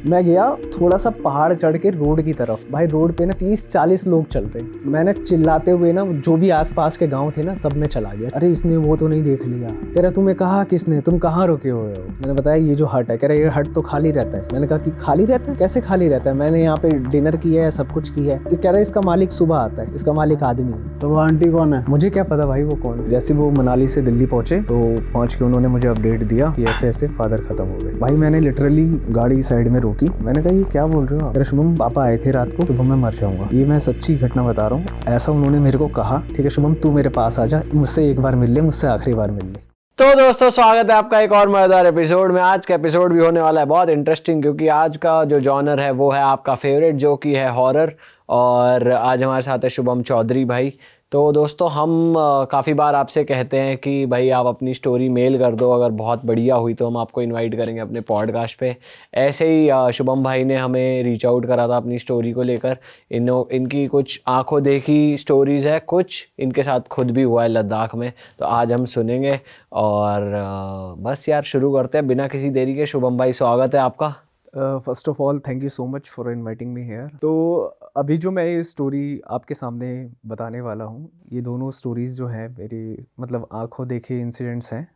मैं गया थोड़ा सा पहाड़ चढ़ के रोड की तरफ, भाई रोड पे ना 30-40 लोग चल रहे। मैंने चिल्लाते हुए ना जो भी आसपास के गांव थे ना सब में चला गया। अरे इसने वो तो नहीं देख लिया। कह रहा तुम्हें कहा किसने, तुम कहाँ रुके हुए हो? मैंने बताया ये जो हट है। कह रहा ये हट तो खाली रहता है। मैंने कहा कि खाली रहता है? कैसे खाली रहता है? मैंने यहाँ पे डिनर किया है, सब कुछ किया है। कह रहा इसका मालिक सुबह आता है, इसका मालिक आदमी है। तो वो आंटी कौन है? मुझे क्या पता भाई वो कौन है। जैसे वो मनाली से दिल्ली पहुंचे तो पहुंच के उन्होंने मुझे अपडेट दिया कि ऐसे ऐसे फादर खत्म हो गए। भाई मैंने लिटरली गाड़ी साइड में रोकी। मैंने कहा ये क्या बोल रहे हो आप? शुभम पापा आए थे रात को, सुबह मैं मर जाऊंगा। ये मैं सच्ची घटना बता रहा हूँ, ऐसा उन्होंने मेरे को कहा। ठीक है शुभम तू मेरे पास आ जा, मुझसे एक बार मिल ले, मुझसे आखिरी बार मिल ले। तो दोस्तों स्वागत है आपका एक और मजेदार एपिसोड में। आज का एपिसोड भी होने वाला है बहुत इंटरेस्टिंग, क्योंकि आज का जो जॉनर है वो है आपका फेवरेट, जो कि है हॉरर। और आज हमारे साथ है शुभम चौधरी भाई। तो दोस्तों हम काफ़ी बार आपसे कहते हैं कि भाई आप अपनी स्टोरी मेल कर दो, अगर बहुत बढ़िया हुई तो हम आपको इनवाइट करेंगे अपने पॉडकास्ट पे। ऐसे ही शुभम भाई ने हमें रीच आउट करा था अपनी स्टोरी को लेकर। इनकी कुछ आंखों देखी स्टोरीज़ है, कुछ इनके साथ खुद भी हुआ है लद्दाख में, तो आज हम सुनेंगे। और बस यार शुरू करते हैं बिना किसी देरी के। शुभम भाई स्वागत है आपका। First of all thank you so much for inviting me here. तो अभी जो मैं ये स्टोरी आपके सामने बताने वाला हूँ, ये दोनों स्टोरीज़ जो हैं मेरी मतलब आंखों देखे इंसिडेंट्स हैं।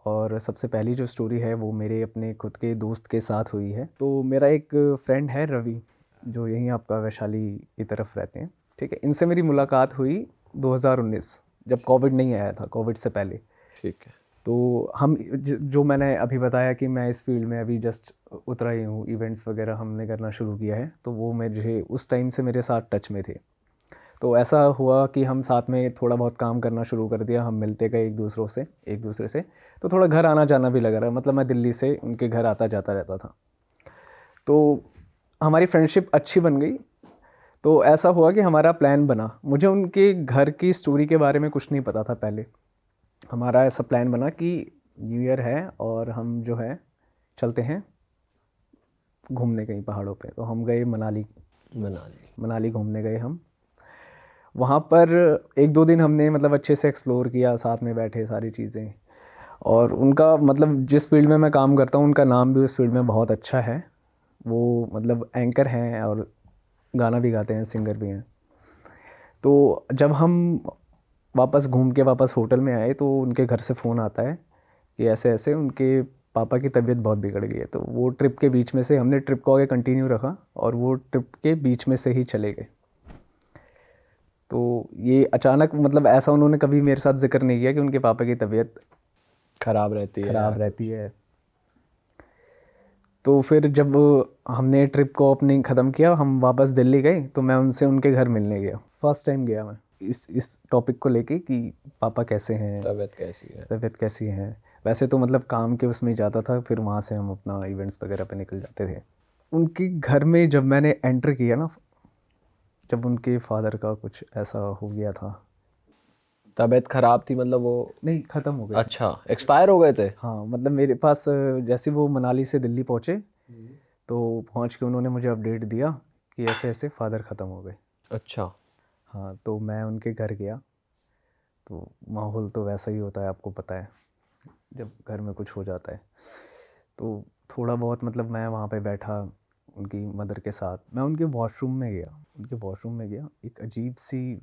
और सबसे पहली जो स्टोरी है वो मेरे अपने खुद के दोस्त के साथ हुई है। तो मेरा एक फ्रेंड है रवि, जो यहीं आपका वैशाली की तरफ रहते हैं। ठीक है, इनसे मेरी मुलाकात हुई 2019, जब कोविड नहीं आया था, कोविड से पहले। ठीक है। तो हम जो मैंने अभी बताया कि मैं इस फील्ड में अभी जस्ट उतरा ही हूँ, इवेंट्स वगैरह हमने करना शुरू किया है, तो वो मुझे उस टाइम से मेरे साथ टच में थे। तो ऐसा हुआ कि हम साथ में थोड़ा बहुत काम करना शुरू कर दिया, हम मिलते गए एक दूसरे से। तो थोड़ा घर आना जाना भी लगा रहा, मतलब मैं दिल्ली से उनके घर आता जाता रहता था। तो हमारी फ्रेंडशिप अच्छी बन गई। तो ऐसा हुआ कि हमारा प्लान बना। मुझे उनके घर की स्टोरी के बारे में कुछ नहीं पता था पहले। हमारा ऐसा प्लान बना कि न्यू ईयर है और हम जो है चलते हैं घूमने कहीं पहाड़ों पे। तो हम गए मनाली घूमने गए हम। वहाँ पर 1-2 दिन हमने मतलब अच्छे से एक्सप्लोर किया, साथ में बैठे सारी चीज़ें। और उनका मतलब जिस फील्ड में मैं काम करता हूँ उनका नाम भी उस फील्ड में बहुत अच्छा है। वो मतलब एंकर हैं और गाना भी गाते हैं, सिंगर भी हैं। तो जब हम वापस घूम के वापस होटल में आए तो उनके घर से फ़ोन आता है कि ऐसे ऐसे उनके पापा की तबीयत बहुत बिगड़ गई है। तो वो ट्रिप के बीच में से हमने ट्रिप को आगे कंटिन्यू रखा और वो ट्रिप के बीच में से ही चले गए। तो ये अचानक मतलब ऐसा उन्होंने कभी मेरे साथ जिक्र नहीं किया कि उनके पापा की तबीयत खराब रहती है। तो फिर जब हमने ट्रिप को अपनी ख़त्म किया, हम वापस दिल्ली गए, तो मैं उनसे उनके घर मिलने गया। फर्स्ट टाइम गया मैं इस टॉपिक को लेके कि पापा कैसे हैं, तबीयत कैसी है। वैसे तो मतलब काम के उसमें ही जाता था, फिर वहाँ से हम अपना इवेंट्स वगैरह पे निकल जाते थे। उनके घर में जब मैंने एंटर किया ना, जब उनके फादर का कुछ ऐसा हो गया था। तबीयत खराब थी मतलब वो? नहीं, ख़त्म हो गए। अच्छा, एक्सपायर हो गए थे? हाँ, मतलब मेरे पास जैसे वो मनाली से दिल्ली पहुँचे तो पहुँच के उन्होंने मुझे अपडेट दिया कि ऐसे ऐसे फादर ख़त्म हो गए। अच्छा। हाँ, तो मैं उनके घर गया। तो माहौल तो वैसा ही होता है, आपको पता है जब घर में कुछ हो जाता है। तो थोड़ा बहुत मतलब मैं वहाँ पे बैठा उनकी मदर के साथ। मैं उनके वॉशरूम में गया। एक अजीब सी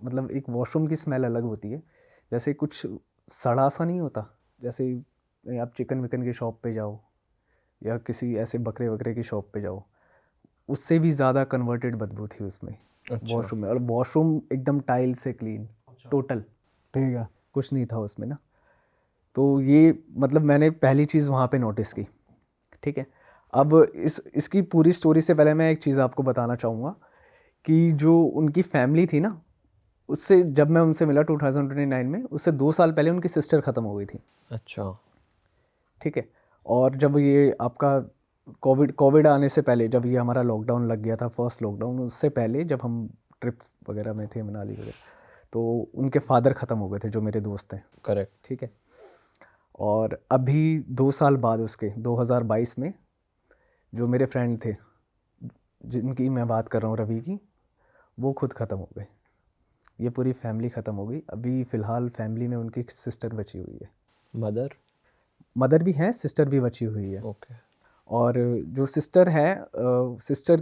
मतलब एक वॉशरूम की स्मेल अलग होती है, जैसे कुछ सड़ा सा नहीं होता। जैसे आप चिकन विकन की शॉप पे जाओ या किसी ऐसे बकरे वकरे की शॉप पे जाओ, उससे भी ज़्यादा कन्वर्टेड बदबू थी उसमें। अच्छा। वॉशरूम में, और वॉशरूम एकदम टाइल से क्लीन, टोटल ठीक है, कुछ नहीं था उसमें ना। तो ये मतलब मैंने पहली चीज़ वहाँ पे नोटिस की। ठीक है, अब इसकी पूरी स्टोरी से पहले मैं एक चीज़ आपको बताना चाहूँगा कि जो उनकी फैमिली थी ना, उससे जब मैं उनसे मिला 2029 में, उससे 2 साल पहले उनकी सिस्टर ख़त्म हो गई थी। अच्छा। ठीक है, और जब ये आपका कोविड आने से पहले, जब ये हमारा लॉकडाउन लग गया था, फर्स्ट लॉकडाउन, उससे पहले जब हम ट्रिप्स वगैरह में थे मनाली वगैरह, तो उनके फादर ख़त्म हो गए थे जो मेरे दोस्त हैं। करेक्ट। ठीक है, और अभी 2 साल बाद उसके 2022 में जो मेरे फ्रेंड थे जिनकी मैं बात कर रहा हूँ, रवि की, वो खुद ख़त्म हो गए। ये पूरी फैमिली ख़त्म हो गई। अभी फ़िलहाल फैमिली में उनकी सिस्टर बची हुई है। मदर? मदर भी हैं, सिस्टर भी बची हुई है। ओके। और जो सिस्टर है, सिस्टर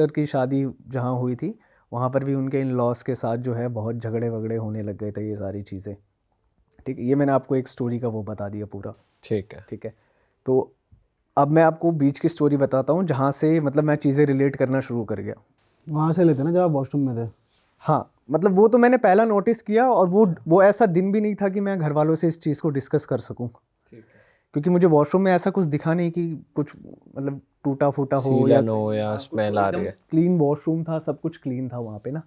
की शादी जहाँ हुई थी वहाँ पर भी उनके इन लॉस के साथ जो है बहुत झगड़े वगड़े होने लग गए थे, ये सारी चीज़ें। ठीक है, ये मैंने आपको एक स्टोरी का वो बता दिया पूरा। ठीक है। ठीक है, तो अब मैं आपको बीच की स्टोरी बताता हूँ जहाँ से मतलब मैं चीज़ें रिलेट करना शुरू कर गया। वहाँ से लेते ना जब आप वॉशरूम में थे? हाँ, मतलब वो तो मैंने पहला नोटिस किया, और वो ऐसा दिन भी नहीं था कि मैं घर वालों से इस चीज़ को डिस्कस कर सकूं, क्योंकि मुझे वॉशरूम में ऐसा कुछ दिखा नहीं कि कुछ मतलब टूटा फूटा हो या सीलन हो या स्मेल आ रही है। क्लीन वॉशरूम था, सब कुछ क्लीन था वहाँ पे ना।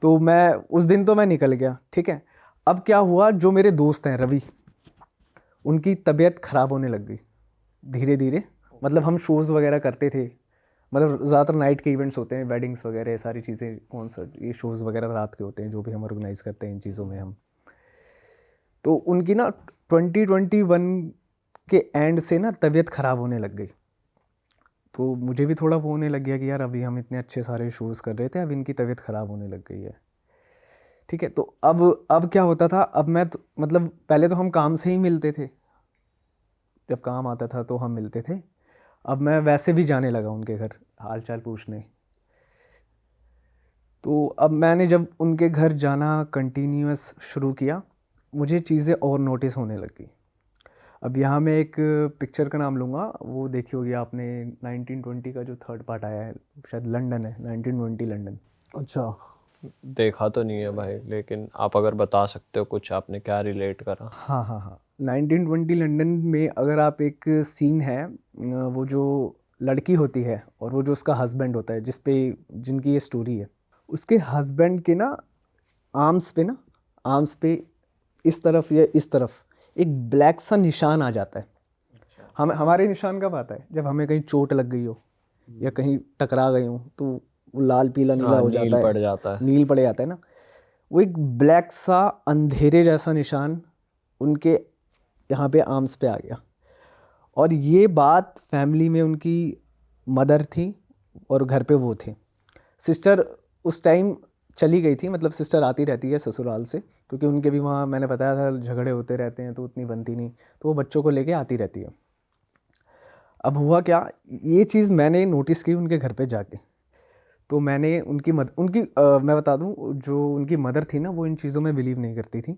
तो मैं उस दिन तो मैं निकल गया। ठीक है, अब क्या हुआ, जो मेरे दोस्त हैं रवि, उनकी तबीयत ख़राब होने लग गई धीरे धीरे। मतलब हम शोज़ वगैरह करते थे, मतलब ज़्यादातर नाइट के इवेंट्स होते हैं, वेडिंग्स वगैरह, ये सारी चीज़ें, कॉन्सर्ट, ये शोज़ वगैरह रात के होते हैं जो भी हम ऑर्गेनाइज़ करते हैं इन चीज़ों में हम। तो उनकी ना 2021 के एंड से ना तबीयत ख़राब होने लग गई। तो मुझे भी थोड़ा वो होने लग गया कि यार अभी हम इतने अच्छे सारे शोज़ कर रहे थे, अब इनकी तबीयत ख़राब होने लग गई है। ठीक है, तो अब क्या होता था, अब मैं मतलब पहले तो हम काम से ही मिलते थे, जब काम आता था तो हम मिलते थे। अब मैं वैसे भी जाने लगा उनके घर हाल चाल पूछने। तो अब मैंने जब उनके घर जाना कंटिन्यूअस शुरू किया, मुझे चीज़ें और नोटिस होने लगी। अब यहाँ मैं एक पिक्चर का नाम लूँगा, वो देखी होगी आपने, 1920 का जो थर्ड पार्ट आया है, शायद लंदन है, 1920 लंदन। अच्छा, देखा तो नहीं है भाई, लेकिन आप अगर बता सकते हो कुछ आपने क्या रिलेट करा। हाँ हाँ हाँ, 1920 लंदन में अगर आप एक सीन है, वो जो लड़की होती है और वो जो उसका हस्बैंड होता है जिनकी ये स्टोरी है, उसके हस्बैंड के ना आर्म्स पे इस तरफ या इस तरफ एक ब्लैक सा निशान आ जाता है। हमारे निशान कब आता है, जब हमें कहीं चोट लग गई हो या कहीं टकरा गई हो, तो वो लाल पीला नीला हाँ, हो नील जाता है, पड़ जाता है। नील पड़ जाता है ना। वो एक ब्लैक सा अंधेरे जैसा निशान उनके यहाँ पे आर्म्स पे आ गया। और ये बात फैमिली में उनकी मदर थी और घर पे वो थे। सिस्टर उस टाइम चली गई थी, मतलब सिस्टर आती रहती है ससुराल से, क्योंकि उनके भी वहाँ मैंने बताया था झगड़े होते रहते हैं तो उतनी बनती नहीं, तो वो बच्चों को लेके आती रहती है। अब हुआ क्या, ये चीज़ मैंने नोटिस की उनके घर पे जाके। तो मैंने मैं बता दूं, जो उनकी मदर थी ना, वो इन चीज़ों में बिलीव नहीं करती थी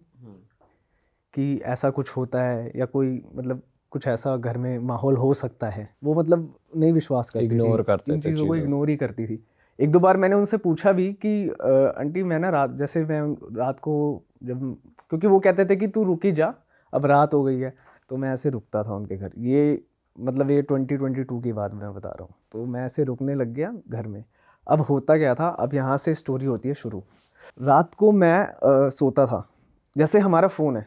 कि ऐसा कुछ होता है या कोई मतलब कुछ ऐसा घर में माहौल हो सकता है। वो मतलब नहीं विश्वास करती थी, इग्नोर करते इन थे चीज़ों को चीज़ों। इग्नोर ही करती थी। एक दो बार मैंने उनसे पूछा भी कि आंटी मैं ना रात को जब, क्योंकि वो कहते थे कि तू रुकी जा, अब रात हो गई है, तो मैं ऐसे रुकता था उनके घर। ये मतलब ये 2022 की बात मैं बता रहा हूँ। तो मैं ऐसे रुकने लग गया घर में। अब होता क्या था, अब यहाँ से स्टोरी होती है शुरू। रात को मैं सोता था, जैसे हमारा फ़ोन है,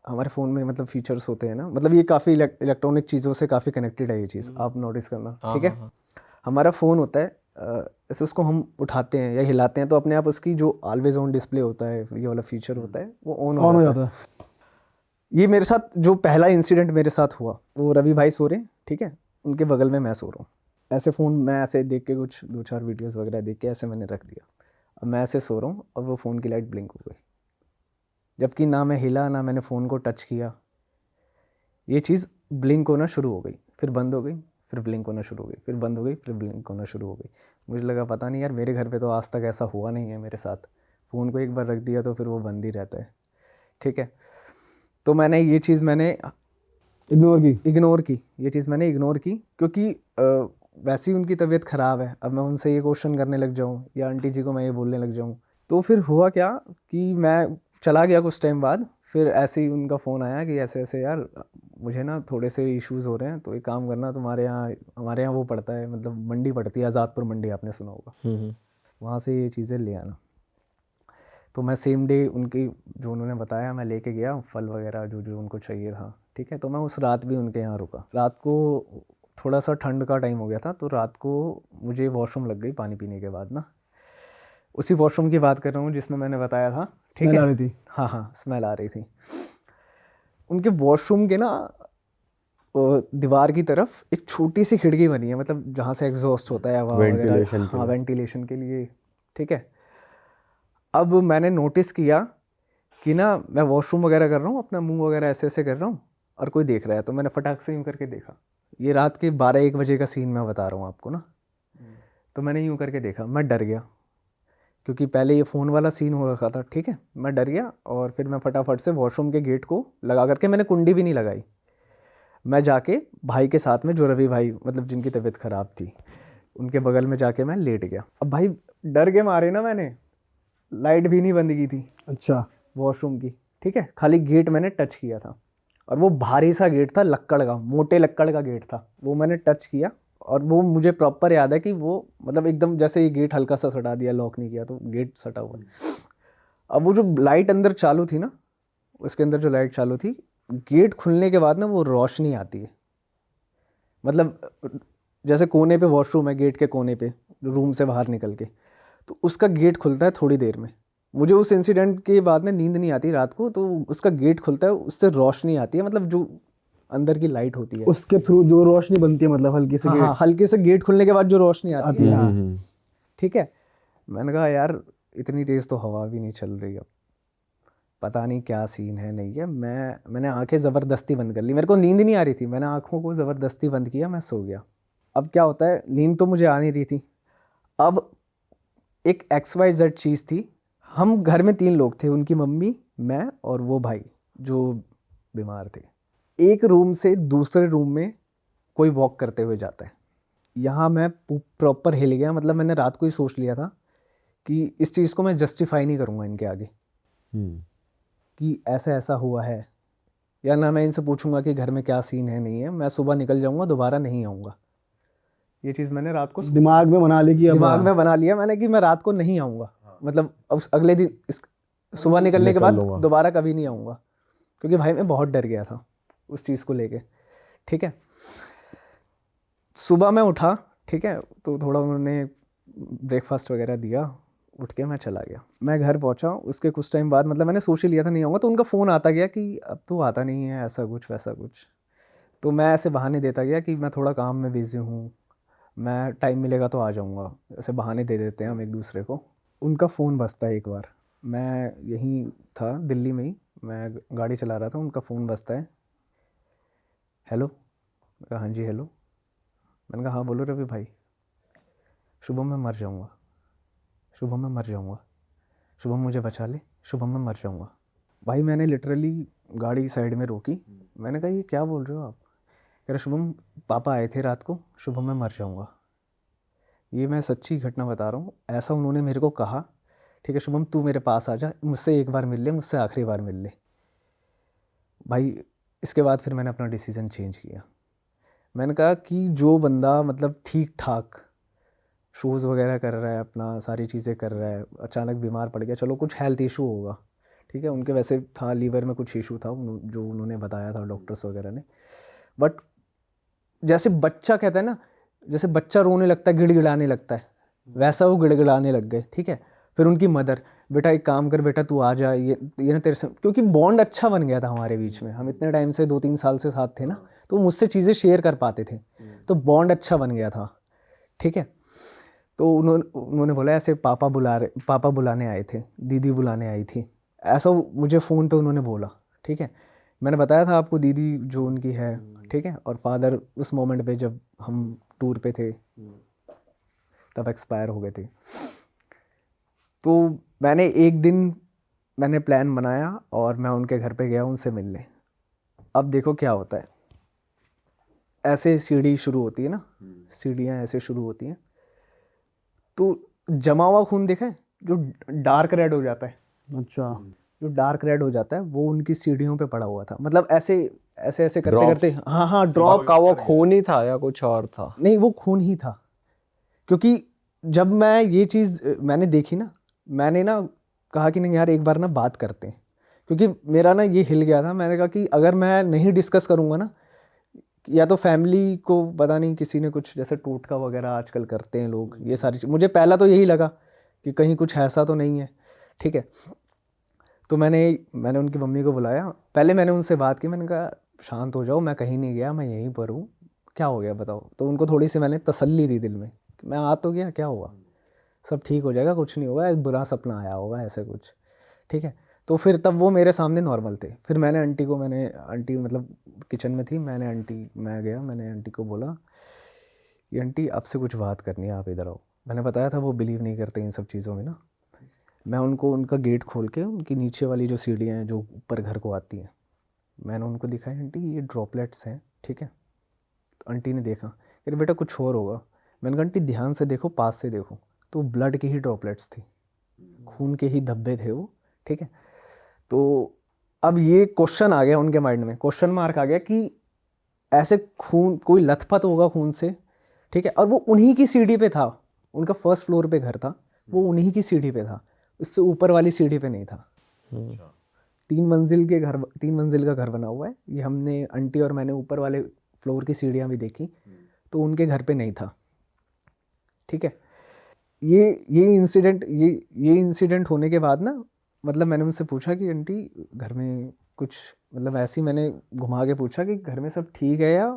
हमारे फ़ोन में मतलब फीचर्स होते हैं ना, मतलब ये काफ़ी इलेक्ट्रॉनिक चीज़ों से काफ़ी कनेक्टेड है ये चीज़, आप नोटिस करना। हाँ ठीक है, हाँ हाँ। हमारा फ़ोन होता है, ऐसे उसको हम उठाते हैं या हिलाते हैं तो अपने आप उसकी जो ऑलवेज ऑन डिस्प्ले होता है, ये वाला फीचर होता है, वो ऑन ऑन हो हो जाता है। जाता है। ये मेरे साथ जो पहला इंसिडेंट मेरे साथ हुआ, वो रवि भाई सो रहे हैं, ठीक है, उनके बगल में मैं सो रहा हूँ। ऐसे फ़ोन मैं ऐसे देख के कुछ 2-4 वीडियोस वगैरह देख के ऐसे मैंने रख दिया। अब मैं ऐसे सो रहा हूँ और वो फ़ोन की लाइट ब्लिंक हो गई, जबकि ना मैं हिला ना मैंने फ़ोन को टच किया। ये चीज़ ब्लिंक होना शुरू हो गई, फिर बंद हो गई, फिर ब्लिंक होना शुरू हो गई, फिर बंद हो गई, फिर ब्लिंक होना शुरू हो गई। मुझे लगा पता नहीं यार, मेरे घर पे तो आज तक ऐसा हुआ नहीं है मेरे साथ। फ़ोन को एक बार रख दिया तो फिर वो बंद ही रहता है। ठीक है, तो मैंने ये चीज़ इग्नोर की, ये चीज़ मैंने इग्नोर की, क्योंकि वैसे ही उनकी तबीयत ख़राब है। अब मैं उनसे ये क्वेश्चन करने लग जाऊँ या आंटी जी को मैं ये बोलने लग जाऊँ, तो फिर हुआ क्या कि मैं चला गया कुछ टाइम बाद। फिर ऐसे ही उनका फ़ोन आया कि ऐसे ऐसे यार मुझे ना थोड़े से इश्यूज़ हो रहे हैं, तो एक काम करना, हमारे यहाँ वो पड़ता है, मतलब मंडी पड़ती है, आज़ादपुर मंडी, आपने सुना होगा, वहाँ से ये चीज़ें ले आना। तो मैं सेम डे उनकी जो उन्होंने बताया मैं लेके गया, फल वगैरह जो जो उनको चाहिए था। ठीक है, तो मैं उस रात भी उनके यहाँ रुका। रात को थोड़ा सा ठंड का टाइम हो गया था, तो रात को मुझे वॉशरूम लग गई पानी पीने के बाद ना। उसी वॉशरूम की बात कर रहा हूँ जिसमें मैंने बताया था। ठीक स्मेल है, आ रही थी। हाँ हाँ, स्मेल आ रही थी। उनके वॉशरूम के ना दीवार की तरफ एक छोटी सी खिड़की बनी है, मतलब जहाँ से एग्जॉस्ट होता है हवा वगैरह, वेंटिलेशन के हाँ, लिए। वेंटिलेशन के लिए। ठीक है, अब मैंने नोटिस किया कि ना मैं वॉशरूम वगैरह कर रहा हूँ, अपना मुंह वगैरह ऐसे ऐसे कर रहा हूँ और कोई देख रहा है, तो मैंने फटाक से यूँ करके देखा, ये रात के 12-1 बजे का सीन मैं बता रहा हूँ आपको ना। तो मैंने यूँ करके देखा, मैं डर गया क्योंकि पहले ये फ़ोन वाला सीन हो रखा था, ठीक है। मैं डर गया और फिर मैं फटाफट से वॉशरूम के गेट को लगा करके, मैंने कुंडी भी नहीं लगाई, मैं जाके भाई के साथ में, जो रवि भाई मतलब जिनकी तबीयत ख़राब थी, उनके बगल में जाके मैं लेट गया। अब भाई डर के मारे ना, मैंने लाइट भी नहीं बंद की थी अच्छा। वॉशरूम की, ठीक है, खाली गेट मैंने टच किया था और वो भारी सा गेट था, लक्कड़ का, मोटे लक्कड़ का गेट था, वो मैंने टच किया। और वो मुझे प्रॉपर याद है कि वो मतलब एकदम जैसे ये गेट हल्का सा सटा दिया, लॉक नहीं किया तो गेट सटा हुआ है। अब वो जो लाइट अंदर चालू थी ना, उसके अंदर जो लाइट चालू थी, गेट खुलने के बाद ना वो रोशनी आती है, मतलब जैसे कोने पे वॉशरूम है, गेट के कोने पे रूम से बाहर निकल के, तो उसका गेट खुलता है थोड़ी देर में। मुझे उस इंसिडेंट के बाद में नींद नहीं आती रात को, तो उसका गेट खुलता है, उससे रोशनी आती है, मतलब जो अंदर की लाइट होती है उसके थ्रू जो रोशनी बनती है, मतलब हल्की से हाँ गेट हाँ, हल्के से गेट खुलने के बाद जो रोशनी आती है, हम्म। ठीक है। मैंने कहा यार इतनी तेज़ तो हवा भी नहीं चल रही, अब पता नहीं क्या सीन है नहीं है। मैंने आंखें ज़बरदस्ती बंद कर ली, मेरे को नींद नहीं आ रही थी, मैंने आंखों को ज़बरदस्ती बंद किया, मैं सो गया। अब क्या होता है, नींद तो मुझे आ नहीं रही थी। अब एक XYZ चीज़ थी, हम घर में 3 लोग थे, उनकी मम्मी, मैं और वो भाई जो बीमार थे। एक रूम से दूसरे रूम में कोई वॉक करते हुए जाता है। यहाँ मैं प्रॉपर हिल गया, मतलब मैंने रात को ही सोच लिया था कि इस चीज़ को मैं जस्टिफाई नहीं करूँगा इनके आगे कि ऐसा ऐसा हुआ है, या ना मैं इनसे पूछूंगा कि घर में क्या सीन है नहीं है, मैं सुबह निकल जाऊँगा, दोबारा नहीं आऊँगा। ये चीज़ मैंने रात को दिमाग में बना ली कि अब दिमाग में बना लिया मैंने कि मैं रात को नहीं आऊँगा, मतलब उस अगले दिन सुबह निकलने के बाद दोबारा कभी नहीं आऊँगा, क्योंकि भाई मैं बहुत डर गया था उस चीज़ को लेके, ठीक है। सुबह मैं उठा, ठीक है, तो थोड़ा उन्होंने ब्रेकफास्ट वगैरह दिया, उठ के मैं चला गया। मैं घर पहुंचा, उसके कुछ टाइम बाद, मतलब मैंने सोच ही लिया था नहीं आऊँगा, तो उनका फ़ोन आता गया कि अब तो आता नहीं है, ऐसा कुछ वैसा कुछ। तो मैं ऐसे बहाने देता गया कि मैं थोड़ा काम में बिज़ी हूँ, मैं टाइम मिलेगा तो आ जाऊँगा, ऐसे बहाने दे देते हैं हम एक दूसरे को। उनका फ़ोन बजता है एक बार, मैं यहीं था दिल्ली में ही, मैं गाड़ी चला रहा था, उनका फ़ोन बजता है। हेलो, मैं कहा हाँ जी हेलो। मैंने कहा हाँ बोलो रवि भाई, शुभम मैं मर जाऊँगा, शुभम मैं मर जाऊँगा, शुभम मुझे बचा ले, शुभम मैं मर जाऊँगा। भाई मैंने लिटरली गाड़ी साइड में रोकी, मैंने कहा ये क्या बोल रहे हो आप? कह रहे शुभम पापा आए थे रात को, शुभम मैं मर जाऊँगा। ये मैं सच्ची घटना बता रहा हूँ, ऐसा उन्होंने मेरे को कहा, ठीक है शुभम तू मेरे पास आ जा, मुझसे एक बार मिल ले, मुझसे आखिरी बार मिल ले। भाई इसके बाद फिर मैंने अपना डिसीज़न चेंज किया। मैंने कहा कि जो बंदा मतलब ठीक ठाक शूज़ वगैरह कर रहा है, अपना सारी चीज़ें कर रहा है, अचानक बीमार पड़ गया, चलो कुछ हेल्थ इशू होगा, ठीक है, उनके वैसे था लीवर में कुछ इशू था जो उन्होंने बताया था डॉक्टर्स वगैरह ने। बट जैसे बच्चा कहता है ना, जैसे बच्चा रोने लगता है, गिड़गिड़ाने लगता है, वैसा वो गिड़गिड़ाने लग गए, ठीक है। फिर उनकी मदर, बेटा एक काम कर बेटा तू आ जा, ये ना तेरे से, क्योंकि बॉन्ड अच्छा बन गया था हमारे बीच में, हम इतने टाइम से 2-3 साल से साथ थे ना, तो मुझसे चीज़ें शेयर कर पाते थे, तो बॉन्ड अच्छा बन गया था, ठीक है। तो उन्होंने बोला ऐसे पापा बुलाने आए थे, दीदी बुलाने आई थी, ऐसा मुझे फ़ोन पे उन्होंने बोला, ठीक है। मैंने बताया था आपको दीदी जो उनकी है, ठीक है, और फादर उस मोमेंट पे जब हम टूर पे थे तब एक्सपायर हो गए थे। तो मैंने एक दिन मैंने प्लान बनाया और मैं उनके घर पे गया उनसे मिलने। अब देखो क्या होता है, ऐसे सीढ़ी शुरू होती है ना, सीढ़ियाँ ऐसे शुरू होती हैं, तो जमा हुआ खून देखा है जो डार्क रेड हो जाता है, अच्छा। जो डार्क रेड हो जाता है वो उनकी सीढ़ियों पे पड़ा हुआ था, मतलब ऐसे ऐसे ऐसे करते Drops? करते, हाँ हाँ ड्रॉप का वो खून ही था या कुछ और था? नहीं वो खून ही था। क्योंकि जब मैं ये चीज़ मैंने देखी ना, मैंने ना कहा कि नहीं यार एक बार ना बात करते हैं, क्योंकि मेरा ना ये हिल गया था। मैंने कहा कि अगर मैं नहीं डिस्कस करूँगा ना, या तो फैमिली को पता नहीं किसी ने कुछ जैसे टोटका वगैरह आजकल करते हैं लोग, ये सारी चीज़, मुझे पहला तो यही लगा कि कहीं कुछ ऐसा तो नहीं है, ठीक है। तो मैंने उनकी मम्मी को बुलाया, पहले मैंने उनसे बात की, मैंने कहा शांत हो जाओ, मैं कहीं नहीं गया, मैं यहीं पर हूँ, क्या हो गया बताओ। तो उनको थोड़ी सी मैंने तसल्ली दी दिल में कि मैं आ तो गया, क्या हुआ, सब ठीक हो जाएगा, कुछ नहीं होगा, एक बुरा सपना आया होगा ऐसे कुछ, ठीक है। तो फिर तब वो मेरे सामने नॉर्मल थे। फिर आंटी मतलब किचन में थी, मैं गया, मैंने आंटी को बोला कि आंटी आपसे कुछ बात करनी है, आप इधर आओ। मैंने बताया था वो बिलीव नहीं करते इन सब चीज़ों में ना। मैं उनको उनका गेट खोल के उनकी नीचे वाली जो सीढ़ियाँ हैं जो ऊपर घर को आती हैं, मैंने उनको दिखाई, आंटी ये ड्रॉपलेट्स हैं, ठीक है। तो आंटी ने देखा, कह रहे बेटा कुछ और होगा। मैंने कहा आंटी ध्यान से देखो, पास से देखो, तो ब्लड की ही ड्रॉपलेट्स थी, खून के ही धब्बे थे वो, ठीक है। तो अब ये क्वेश्चन आ गया उनके माइंड में, क्वेश्चन मार्क आ गया कि ऐसे खून कोई लथपथ होगा खून से, ठीक है। और वो उन्हीं की सीढ़ी पे था, उनका फर्स्ट फ्लोर पे घर था, वो उन्हीं की सीढ़ी पे था, उससे ऊपर वाली सीढ़ी पे नहीं था। 3 मंजिल का घर बना हुआ है। ये हमने आंटी और मैंने ऊपर वाले फ्लोर की सीढ़ियाँ भी देखी, तो उनके घर पे नहीं था, ठीक है। ये इंसिडेंट होने के बाद ना, मतलब मैंने उनसे पूछा कि आंटी घर में कुछ, मतलब ऐसे ही मैंने घुमा के पूछा कि घर में सब ठीक है या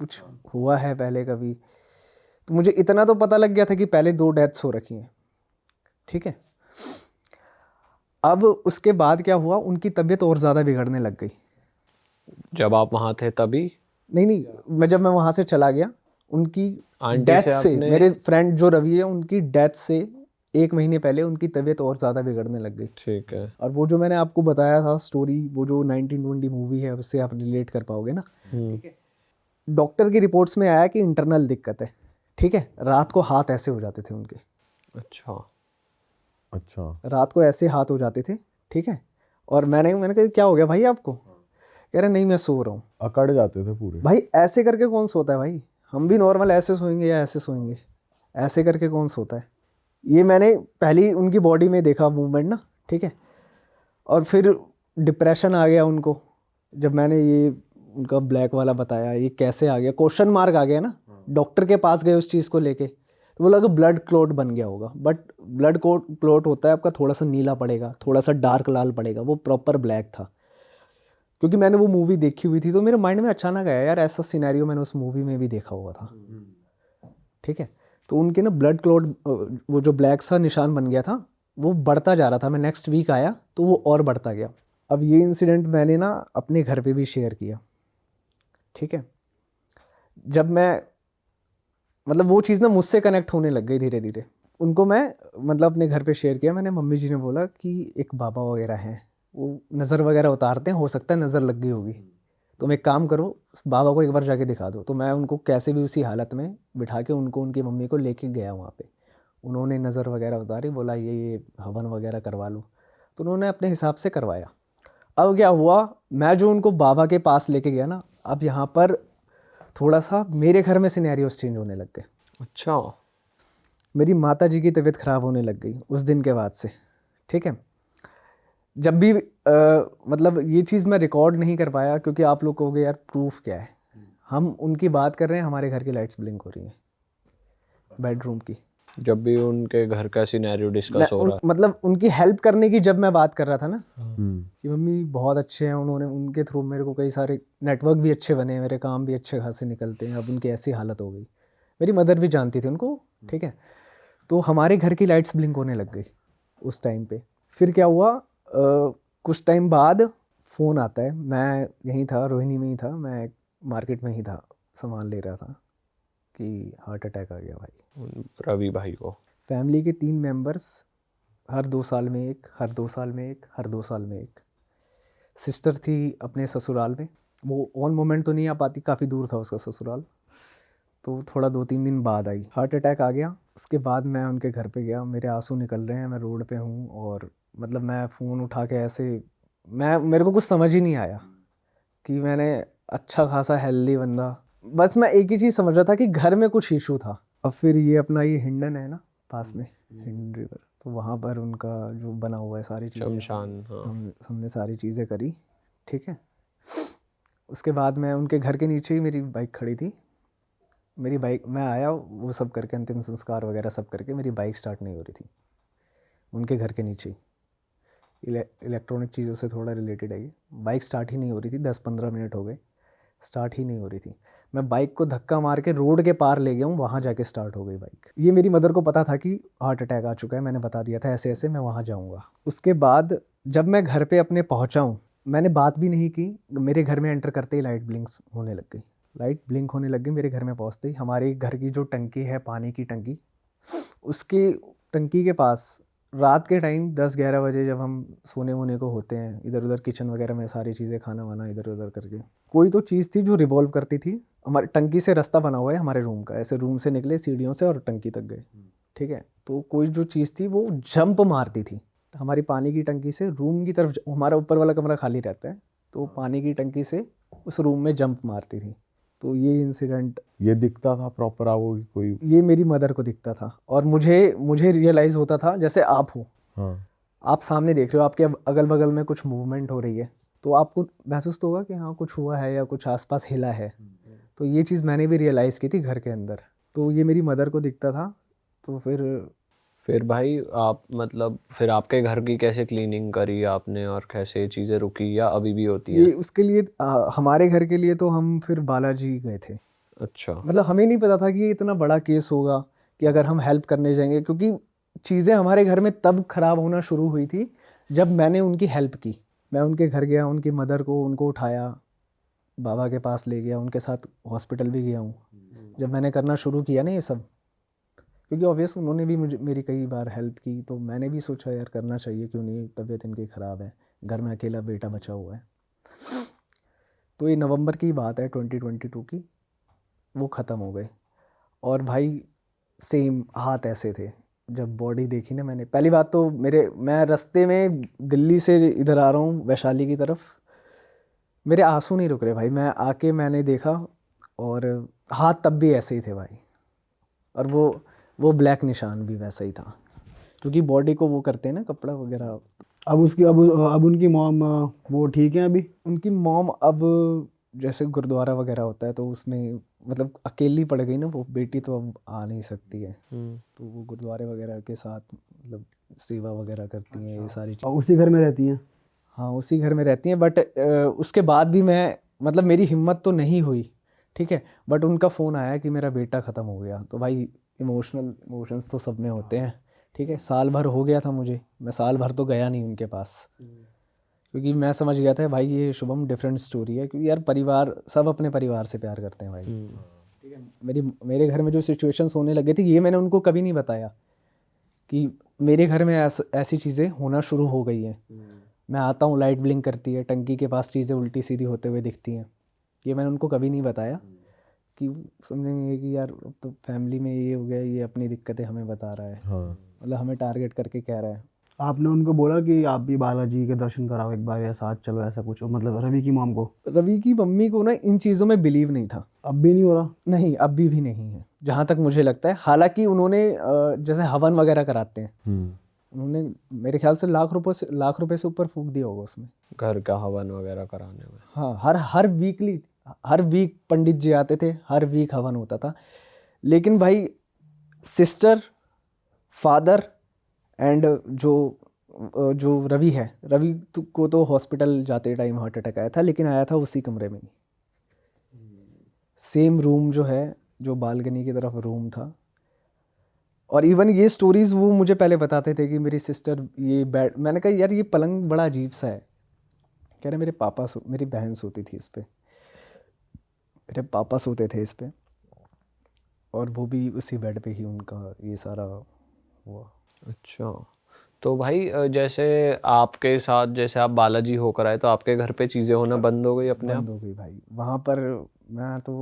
कुछ हुआ है पहले कभी। तो मुझे इतना तो पता लग गया था कि पहले 2 डेथ्स हो रखी हैं, ठीक है। अब उसके बाद क्या हुआ, उनकी तबीयत और ज़्यादा बिगड़ने लग गई। जब आप वहाँ थे तभी? नहीं, जब मैं वहाँ से चला गया, उनकी आंटी डेथ से से, आपने- मेरे फ्रेंड जो रवि है, उनकी डेथ से 1 महीने पहले उनकी तबीयत और ज़्यादा बिगड़ने लग गई। ठीक है। और वो जो मैंने आपको बताया था स्टोरी, वो जो 1920 मूवी है, उससे आप रिलेट कर पाओगे ना, ठीक है। डॉक्टर की रिपोर्ट्स में आया कि इंटरनल दिक्कत है, ठीक है। रात को हाथ ऐसे हो जाते थे उनके, अच्छा। रात को ऐसे हाथ हो जाते थे, ठीक है। और मैंने कहा क्या हो गया भाई आपको, कह रहे नहीं मैं सो रहा हूँ। अकड़ जाते थे पूरे। भाई ऐसे करके कौन सोता है भाई, हम भी नॉर्मल ऐसे सोएंगे या ऐसे सोएंगे, ऐसे करके कौन सोता है। ये मैंने पहली उनकी बॉडी में देखा मूवमेंट ना, ठीक है। और फिर डिप्रेशन आ गया उनको, जब मैंने ये उनका ब्लैक वाला बताया, ये कैसे आ गया, क्वेश्चन मार्क आ गया ना। डॉक्टर के पास गए उस चीज़ को लेके, तो वो लगा ब्लड क्लॉट बन गया होगा, बट ब्लड क्लॉट होता है आपका थोड़ा सा नीला पड़ेगा, थोड़ा सा डार्क लाल पड़ेगा, वो प्रॉपर ब्लैक था। क्योंकि मैंने वो मूवी देखी हुई थी, तो मेरे माइंड में अचानक आया यार ऐसा सिनेरियो मैंने उस मूवी में भी देखा हुआ था, ठीक है। तो उनके ना ब्लड क्लॉट, वो जो ब्लैक सा निशान बन गया था, वो बढ़ता जा रहा था। मैं नेक्स्ट वीक आया तो वो और बढ़ता गया। अब ये इंसिडेंट मैंने ना अपने घर पे भी शेयर किया, ठीक है। जब मैं, मतलब वो चीज़ ना मुझसे कनेक्ट होने लग गई धीरे धीरे। उनको मैं मतलब अपने घर पे शेयर किया मैंने। मम्मी जी ने बोला कि एक बाबा वगैरह हैं, वो नज़र वगैरह उतारते हैं, हो सकता है नज़र लग गई होगी, तुम एक काम करो उस बाबा को एक बार जाके दिखा दो। तो मैं उनको कैसे भी उसी हालत में बिठा के उनको उनकी मम्मी को लेके गया वहाँ पे। उन्होंने नज़र वगैरह उतारी, बोला ये हवन वगैरह करवा लो, तो उन्होंने अपने हिसाब से करवाया। अब क्या हुआ, मैं जो उनको बाबा के पास लेके गया ना, अब यहाँ पर थोड़ा सा मेरे घर में सिनेरियोस चेंज होने लग गए। अच्छा। मेरी माता जी की तबीयत ख़राब होने लग गई उस दिन के बाद से, ठीक है। जब भी मतलब ये चीज़ मैं रिकॉर्ड नहीं कर पाया, क्योंकि आप लोग कहोगे यार प्रूफ क्या है। हम उनकी बात कर रहे हैं, हमारे घर की लाइट्स ब्लिंक हो रही हैं बेडरूम की। जब भी उनके घर का सिनेरियो डिस्कस हो रहा है। मतलब उनकी हेल्प करने की जब मैं बात कर रहा था ना, कि मम्मी बहुत अच्छे हैं, उन्होंने उनके थ्रू मेरे को कई सारे नेटवर्क भी अच्छे बने, मेरे काम भी अच्छे खासे निकलते हैं, अब उनकी ऐसी हालत हो गई। मेरी मदर भी जानती थी उनको, ठीक है। तो हमारे घर की लाइट्स ब्लिंक होने लग गई उस टाइम पे। फिर क्या हुआ, कुछ टाइम बाद फ़ोन आता है। मैं यहीं था, रोहिणी में ही था, मैं मार्केट में ही था, सामान ले रहा था कि हार्ट अटैक आ गया भाई। रवि भाई को। फैमिली के 3 मेंबर्स, हर 2 साल में एक, हर 2 साल में एक, हर 2 साल में एक। सिस्टर थी अपने ससुराल में, वो ऑन मोमेंट तो नहीं आ पाती, काफ़ी दूर था उसका ससुराल, तो थोड़ा 2-3 दिन बाद आई। हार्ट अटैक आ गया। उसके बाद मैं उनके घर पे गया, मेरे आंसू निकल रहे हैं, मैं रोड पे हूँ, और मतलब मैं फ़ोन उठा के ऐसे, मेरे को कुछ समझ ही नहीं आया कि मैंने अच्छा खासा हेल्दी बंदा, बस मैं एक ही चीज़ समझ रहा था कि घर में कुछ इशू था। अब फिर ये अपना ये हिंडन है ना पास में, हिंड रिवर, तो वहाँ पर उनका जो बना हुआ है सारी चीज़ें, शमशान। हाँ। हमने सारी चीज़ें करी, ठीक है। उसके बाद मैं उनके घर के नीचे ही मेरी बाइक खड़ी थी। मेरी बाइक, मैं आया वो सब करके, अंतिम संस्कार वगैरह सब करके, मेरी बाइक स्टार्ट नहीं हो रही थी उनके घर के नीचे। इलेक्ट्रॉनिक चीज़ों से थोड़ा रिलेटेड है ये। बाइक स्टार्ट ही नहीं हो रही थी, 10-15 मिनट हो गए, स्टार्ट ही नहीं हो रही थी। मैं बाइक को धक्का मार के रोड के पार ले गया हूँ, वहाँ जाके स्टार्ट हो गई बाइक। ये मेरी मदर को पता था कि हार्ट अटैक आ चुका है, मैंने बता दिया था ऐसे ऐसे मैं वहाँ जाऊँगा। उसके बाद जब मैं घर पे अपने पहुंचा हूँ, मैंने बात भी नहीं की, मेरे घर में एंटर करते ही लाइट ब्लिंक्स होने लग गई, लाइट ब्लिंक होने लग गई मेरे घर में पहुंचते ही। हमारे घर की जो टंकी है, पानी की टंकी, उसके टंकी के पास रात के टाइम 10-11 बजे जब हम सोने वोने को होते हैं, इधर उधर किचन वगैरह में सारी चीज़ें खाना वाना इधर उधर करके, कोई तो चीज़ थी जो रिवॉल्व करती थी। हमारी टंकी से रास्ता बना हुआ है हमारे रूम का, ऐसे रूम से निकले सीढ़ियों से और टंकी तक गए, ठीक है। तो कोई जो चीज़ थी वो जंप मारती थी हमारी पानी की टंकी से रूम की तरफ। हमारा ऊपर वाला कमरा खाली रहता है, तो पानी की टंकी से उस रूम में जंप मारती थी। तो ये इंसिडेंट, ये दिखता था प्रॉपर आपको कि कोई? ये मेरी मदर को दिखता था और मुझे रियलाइज़ होता था जैसे आप हो, हाँ, आप सामने देख रहे हो, आपके अगल बगल में कुछ मूवमेंट हो रही है, तो आपको महसूस तो होगा कि हाँ कुछ हुआ है या कुछ आसपास हिला है। तो ये चीज़ मैंने भी रियलाइज़ की थी घर के अंदर, तो ये मेरी मदर को दिखता था। तो फिर भाई आप मतलब फिर आपके घर की कैसे क्लीनिंग करी आपने और कैसे चीज़ें रुकी या अभी भी होती हैं? ये उसके लिए हमारे घर के लिए तो हम फिर बालाजी गए थे। अच्छा। मतलब हमें नहीं पता था कि ये इतना बड़ा केस होगा कि अगर हम हेल्प करने जाएंगे, क्योंकि चीज़ें हमारे घर में तब ख़राब होना शुरू हुई थी जब मैंने उनकी हेल्प की। मैं उनके घर गया, उनकी मदर को उनको उठाया, बाबा के पास ले गया, उनके साथ हॉस्पिटल भी गया हूँ। जब मैंने करना शुरू किया ना ये सब, क्योंकि ऑब्वियस उन्होंने भी मेरी कई बार हेल्प की, तो मैंने भी सोचा यार करना चाहिए, क्यों नहीं, तबीयत इनकी ख़राब है, घर में अकेला बेटा बचा हुआ है। तो ये नवंबर की बात है 2022 की, वो ख़त्म हो गए। और भाई सेम हाथ ऐसे थे। जब बॉडी देखी ना मैंने, पहली बात तो मैं रास्ते में दिल्ली से इधर आ रहा हूँ वैशाली की तरफ, मेरे आंसू नहीं रुक रहे भाई। मैंने देखा और हाथ तब भी ऐसे ही थे भाई, और वो ब्लैक निशान भी वैसा ही था, क्योंकि बॉडी को वो करते हैं ना कपड़ा वगैरह। अब उनकी मॉम वो ठीक है अभी? उनकी मॉम अब जैसे गुरुद्वारा वगैरह होता है तो उसमें मतलब अकेली पड़ गई ना वो बेटी, तो अब आ नहीं सकती है, तो वो गुरुद्वारे वगैरह के साथ मतलब सेवा वगैरह करती हैं, ये सारी और चीज़। उसी घर में रहती हैं? हाँ उसी घर में रहती हैं, बट उसके बाद भी मैं मतलब मेरी हिम्मत तो नहीं हुई, ठीक है। बट उनका फ़ोन आया कि मेरा बेटा ख़त्म हो गया, तो भाई इमोशंस तो सब में होते हैं, ठीक है। साल भर हो गया था मुझे, मैं साल भर तो गया नहीं उनके पास, क्योंकि मैं समझ गया था भाई ये शुभम डिफरेंट स्टोरी है, क्योंकि यार परिवार, सब अपने परिवार से प्यार करते हैं भाई, ठीक है। मेरे घर में जो सिचुएशंस होने लगे थे, ये मैंने उनको कभी नहीं बताया कि मेरे घर में ऐसी चीज़ें होना शुरू हो गई हैं। मैं आता हूँ, लाइट ब्लिंक करती है, टंकी के पास चीज़ें उल्टी सीधी होते हुए दिखती हैं, ये मैंने उनको कभी नहीं बताया कि समझेंगे कि यार अब तो फैमिली में ये हो गया, ये अपनी दिक्कतें हमें बता रहा है, हाँ। मतलब हमें टारगेट करके कह रहा है। आपने उनको बोला कि आप भी बालाजी के दर्शन कराओ एक बार या साथ चलो, ऐसा कुछ? मतलब रवि की मॉम को? रवि की मम्मी को ना इन चीज़ों में बिलीव नहीं था। अब भी नहीं हो रहा? नहीं, अभी भी नहीं है जहाँ तक मुझे लगता है। हालांकि उन्होंने जैसे हवन वगैरह कराते हैं, उन्होंने मेरे ख्याल से लाख रुपए से ऊपर फूंक दिया होगा उसमें, घर का हवन वगैरह कराने में। हाँ, हर वीक पंडित जी आते थे, हर वीक हवन होता था। लेकिन भाई सिस्टर, फादर एंड जो रवि है, को तो हॉस्पिटल जाते टाइम हार्ट अटैक आया था, लेकिन आया था उसी कमरे में ही, सेम रूम जो है, जो बालकनी की तरफ रूम था। और इवन ये स्टोरीज़ वो मुझे पहले बताते थे कि मेरी सिस्टर ये बेड, मैंने कहा यार ये पलंग बड़ा अजीब सा है, कह रहे मेरी बहन सोती थी इस पे, मेरे पापा सोते थे इस पे, और वो भी उसी बेड पे ही उनका ये सारा हुआ। अच्छा, तो भाई जैसे आपके साथ जैसे आप बालाजी होकर आए तो आपके घर पे चीज़ें होना बंद हो गई अपने आप? बंद हो गई भाई। वहाँ पर मैं तो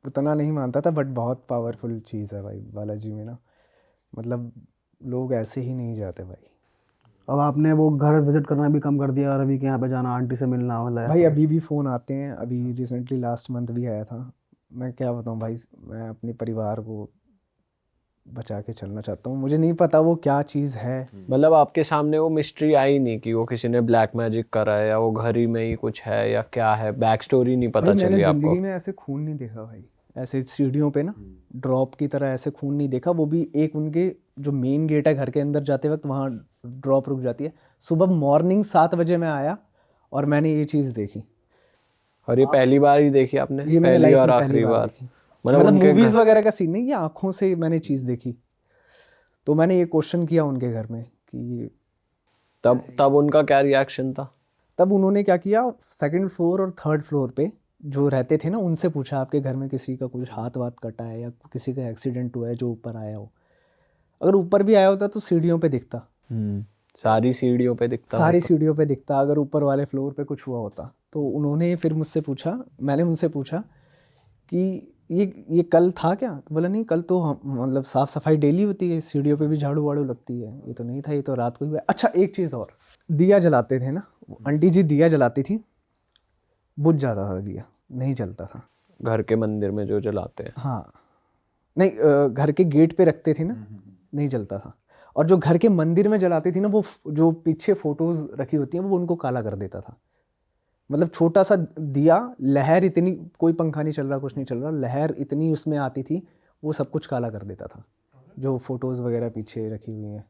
उतना नहीं मानता था, बट बहुत पावरफुल चीज़ है भाई बालाजी में ना, मतलब लोग ऐसे ही नहीं जाते भाई। अब आपने वो घर विजिट करना भी कम कर दिया, रवि के यहाँ पे जाना, आंटी से मिलना, मतलब भाई ऐसा? अभी भी फ़ोन आते हैं, अभी रिसेंटली लास्ट मंथ भी आया था। मैं क्या बताऊँ भाई, मैं अपने परिवार को बचा के चलना चाहता हूँ, मुझे नहीं पता वो क्या चीज़ है। मतलब आपके सामने वो मिस्ट्री आई नहीं कि वो किसी ने ब्लैक मैजिक करा है या वो घर ही में ही कुछ है या क्या है, बैक स्टोरी नहीं पता भाई मैंने चली आपको? ज़िंदगी में ऐसे खून नहीं देखा भाई, ऐसे सीढ़ियों पे ना ड्रॉप की तरह ऐसे खून नहीं देखा। वो भी एक उनके जो मेन गेट है घर के अंदर जाते वक्त, वहाँ ड्रॉप रुक जाती है। सुबह मॉर्निंग 7 बजे मैं आया और मैंने ये चीज़ देखी। और ये पहली बार ही देखी आपने? ये मैंने पहली लाइफ और में पहली आखिरी बार बार? देखी, मतलब मतलब उनके मूवीज़ घर- वगैरह का सीन नहीं, ये आँखों से मैंने चीज़ देखी। तो मैंने ये क्वेश्चन किया उनके घर में कि तब उनका क्या रिएक्शन था? तब उन्होंने क्या किया, सेकंड फ्लोर और थर्ड फ्लोर पे जो रहते थे ना, उनसे पूछा आपके घर में किसी का कुछ हाथ वाथ कटा है या किसी का एक्सीडेंट हुआ है जो ऊपर आया हो। अगर ऊपर भी आया होता तो सीढ़ियों पे दिखता, सारी सीढ़ियों पे दिखता सारी होता। सीढ़ियों पे दिखता अगर ऊपर वाले फ्लोर पे कुछ हुआ होता। तो उन्होंने फिर मुझसे पूछा, मैंने उनसे पूछा कि ये कल था क्या? तो बोला नहीं, कल तो मतलब साफ़ सफाई डेली होती है, सीढ़ियों पे भी झाड़ू वाड़ू लगती है, ये तो नहीं था, ये तो रात को ही हुआ है। अच्छा एक चीज़ और, दिया जलाते थे ना, आंटी जी दिया जलाती थी, बुझ जाता था दिया, नहीं जलता था। घर के मंदिर में जो जलाते हैं। हाँ नहीं, घर के गेट पे रखते थे ना, नहीं जलता था। और जो घर के मंदिर में जलाती थी ना, वो जो पीछे फोटोज रखी होती हैं वो उनको काला कर देता था। मतलब छोटा सा दिया, लहर इतनी, कोई पंखा नहीं चल रहा, कुछ नहीं चल रहा, लहर इतनी उसमें आती थी, वो सब कुछ काला कर देता था, जो फोटोज वगैरह पीछे रखी हुई हैं।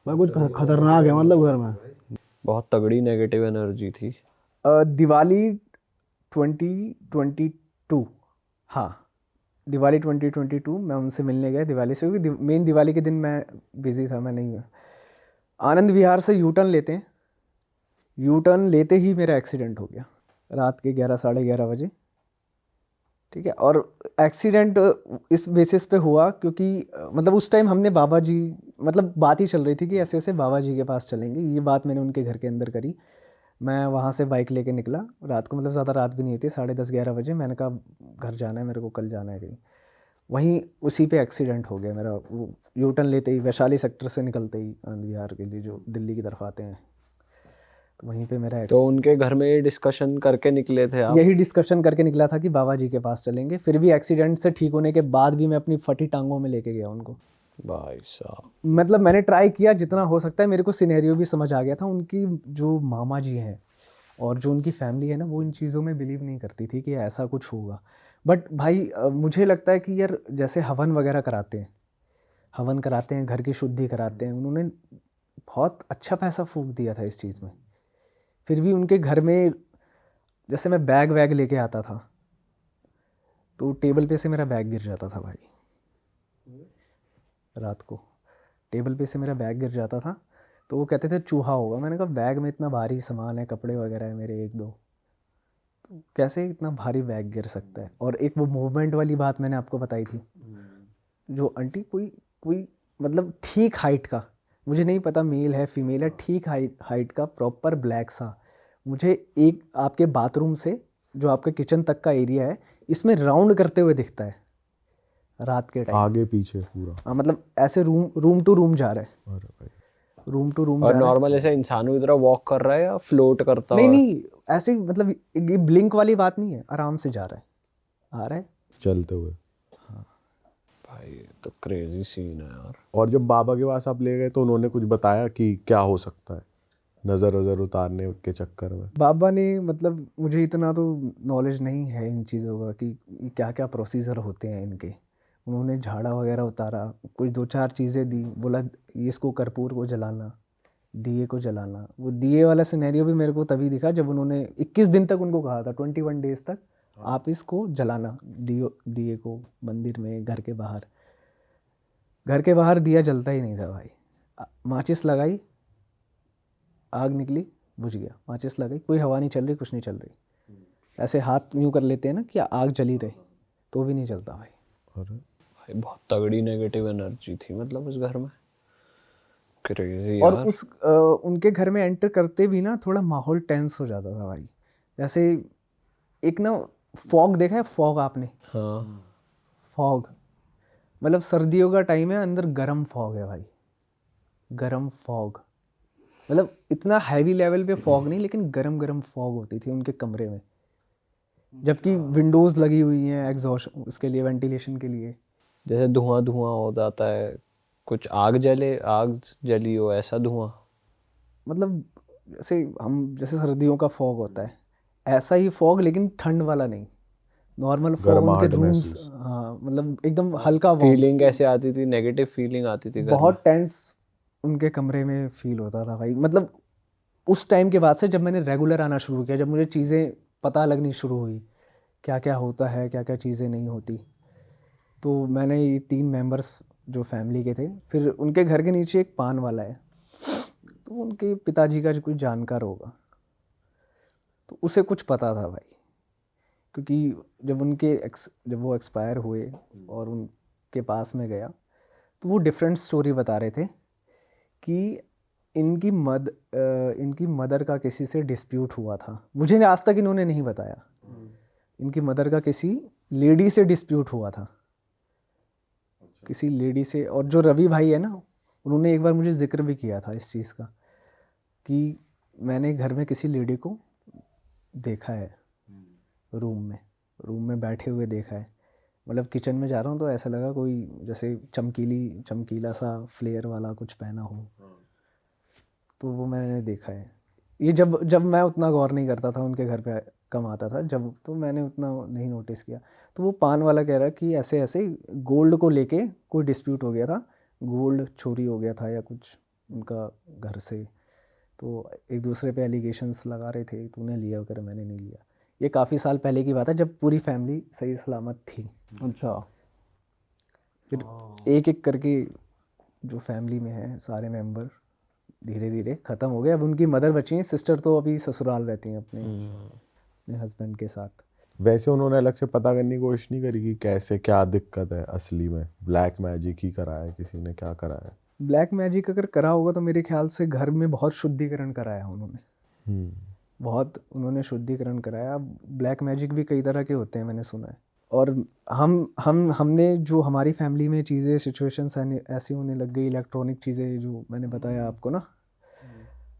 भाई कुछ खतरनाक है मतलब घर में। बहुत तगड़ी नेगेटिव एनर्जी थी। दिवाली 2022, हाँ दिवाली 2022 मैं उनसे मिलने गया दिवाली से, क्योंकि मेन दिवाली के दिन मैं बिज़ी था, मैं नहीं हुआ। आनंद विहार से यू टर्न लेते हैं, यू टर्न लेते ही मेरा एक्सीडेंट हो गया रात के 11 साढ़े 11 बजे, ठीक है। और एक्सीडेंट इस बेसिस पे हुआ क्योंकि मतलब उस टाइम हमने बाबा जी, मतलब बात ही चल रही थी कि ऐसे ऐसे बाबा जी के पास चलेंगे, ये बात मैंने उनके घर के अंदर करी। मैं वहाँ से बाइक लेके निकला रात को, मतलब ज़्यादा रात भी नहीं थी, 10:30-11 बजे। मैंने कहा घर जाना है मेरे को, कल जाना है कहीं। वहीं उसी पे एक्सीडेंट हो गया मेरा, वो यू टर्न लेते ही वैशाली सेक्टर से निकलते ही आनंद विहार के लिए जो दिल्ली की तरफ आते हैं, तो वहीं पे मेरा तो उनके घर में ये डिस्कशन करके निकले थे आप? यही डिस्कशन करके निकला था कि बाबा जी के पास चलेंगे। फिर भी एक्सीडेंट से ठीक होने के बाद भी मैं अपनी फटी टांगों में लेके गया उनको। भाई साहब, मतलब मैंने ट्राई किया जितना हो सकता है, मेरे को सिनेरियो भी समझ आ गया था। उनकी जो मामा जी हैं और जो उनकी फैमिली है ना, वो इन चीज़ों में बिलीव नहीं करती थी कि ऐसा कुछ होगा। बट भाई मुझे लगता है कि यार जैसे हवन वगैरह कराते हैं, हवन कराते हैं, घर की शुद्धि कराते हैं, उन्होंने बहुत अच्छा पैसा फूंक दिया था इस चीज़ में। फिर भी उनके घर में, जैसे मैं बैग वैग लेके आता था तो टेबल पे से मेरा बैग गिर जाता था भाई, रात को टेबल पे से मेरा बैग गिर जाता था। तो वो कहते थे चूहा होगा। मैंने कहा बैग में इतना भारी सामान है, कपड़े वगैरह है मेरे एक दो, तो कैसे इतना भारी बैग गिर सकता है। और एक वो मूवमेंट वाली बात मैंने आपको बताई थी, जो आंटी कोई कोई मतलब ठीक हाइट का, मुझे नहीं पता मेल है फीमेल है, ठीक हाइट का प्रॉपर ब्लैक सा, मुझे एक आपके बाथरूम से जो आपके किचन तक का एरिया है, इसमें राउंड करते हुए दिखता है रात के टाइम। आगे पीछे पूरा। हाँ मतलब ऐसे रूम टू रूम जा रहा है, अरे भाई, रूम टू रूम और जा रहा है। नॉर्मल ऐसे इंसानों की तरह वॉक कर रहा है या फ्लोट करता नहीं हुआ? नहीं, ऐसे ही मतलब ये ब्लिंक वाली बात नहीं है, आराम से जा रहा है, आ रहा है। चलते हुए। भाई ये तो क्रेजी सीन है यार। और जब बाबा के पास आप ले गए तो उन्होंने कुछ बताया कि क्या हो सकता है नज़र वज़र उतारने के चक्कर में? बाबा ने, मतलब मुझे इतना तो नॉलेज नहीं है इन चीज़ों का कि क्या क्या प्रोसीजर होते हैं इनके। उन्होंने झाड़ा वगैरह उतारा, कुछ दो चार चीज़ें दी, बोला इसको कर्पूर को जलाना, दिए को जलाना। वो दिए वाला सिनेरियो भी मेरे को तभी दिखा जब उन्होंने 21 दिन तक उनको कहा था, 21 डेज तक आप इसको जलाना, दिए को मंदिर में, घर के बाहर। घर के बाहर दिया जलता ही नहीं था भाई। माचिस लगाई, आग निकली, बुझ गया। माचिस लगाई, कोई हवा नहीं चल रही, कुछ नहीं चल रही, ऐसे हाथ यूँ कर लेते हैं ना कि आग जली रहे, तो भी नहीं चलता भाई। अरे भाई बहुत तगड़ी नेगेटिव एनर्जी थी मतलब उस घर में, क्रेजी और यार। उनके घर में एंटर करते भी ना थोड़ा माहौल टेंस हो जाता था भाई। जैसे एक ना फॉग देखा है, फॉग आपने? हाँ, फॉग मतलब सर्दियों का टाइम है, अंदर गरम फॉग है भाई, गरम फॉग। मतलब इतना हैवी लेवल पे फॉग नहीं, लेकिन गरम गरम फॉग होती थी उनके कमरे में, जबकि विंडोज़ लगी हुई हैं एग्जॉस्ट उसके लिए, वेंटिलेशन के लिए। जैसे धुआं धुआं हो जाता है, कुछ आग जली हो ऐसा धुआं। मतलब जैसे सर्दियों का फॉग होता है, ऐसा ही फॉग, लेकिन ठंड वाला नहीं, नॉर्मल फॉग उनके गर्माहट रूम्स। महसूस। हाँ मतलब एकदम हल्का वार्म, फीलिंग कैसे आती थी? नेगेटिव फीलिंग आती थी घर में? बहुत टेंस उनके कमरे में फील होता था भाई। मतलब उस टाइम के बाद से जब मैंने रेगुलर आना शुरू किया, जब मुझे चीज़ें पता लगनी शुरू हुई, क्या क्या होता है, क्या क्या चीज़ें नहीं होती, तो मैंने ये 3 मेंबर्स जो फैमिली के थे, फिर उनके घर के नीचे एक पान वाला है, तो उनके पिताजी का जो कोई जानकार होगा, तो उसे कुछ पता था भाई, क्योंकि जब वो एक्सपायर हुए और उनके पास में गया, तो वो डिफरेंट स्टोरी बता रहे थे कि इनकी मदर का किसी से डिस्प्यूट हुआ था। मुझे आज तक इन्होंने नहीं बताया। इनकी मदर का किसी लेडी से डिस्प्यूट हुआ था, किसी लेडी से। और जो रवि भाई है ना, उन्होंने एक बार मुझे जिक्र भी किया था इस चीज़ का कि मैंने घर में किसी लेडी को देखा है, रूम में बैठे हुए देखा है। मतलब किचन में जा रहा हूँ तो ऐसा लगा कोई जैसे चमकीला सा फ्लेयर वाला कुछ पहना हो, तो वो मैंने देखा है। ये जब मैं उतना गौर नहीं करता था, उनके घर पे कम आता था जब, तो मैंने उतना नहीं नोटिस किया। तो वो पान वाला कह रहा कि ऐसे ऐसे गोल्ड को लेके कोई डिस्प्यूट हो गया था, गोल्ड चोरी हो गया था या कुछ उनका घर से, तो एक दूसरे पे एलिगेशंस लगा रहे थे, तूने लिया वगैरह, मैंने नहीं लिया। ये काफ़ी साल पहले की बात है, जब पूरी फैमिली सही सलामत थी। अच्छा। फिर एक एक करके जो फैमिली में है सारे मेंबर धीरे धीरे ख़त्म हो गए। अब उनकी मदर बची हैं, सिस्टर तो अभी ससुराल रहती हैं अपने हस्बैंड के साथ। वैसे उन्होंने अलग से पता करने की कोशिश नहीं करी कि कैसे क्या दिक्कत है असली में? ब्लैक मैजिक ही कराया, किसी ने क्या कराया? ब्लैक मैजिक अगर करा होगा तो मेरे ख्याल से घर में बहुत शुद्धिकरण कराया उन्होंने, बहुत उन्होंने शुद्धिकरण कराया। ब्लैक मैजिक भी कई तरह के होते हैं, मैंने सुना है। और हमने जो हमारी फैमिली में चीज़ें सिचुएशंस ऐसी होने लग गई, इलेक्ट्रॉनिक चीज़ें जो मैंने बताया आपको ना,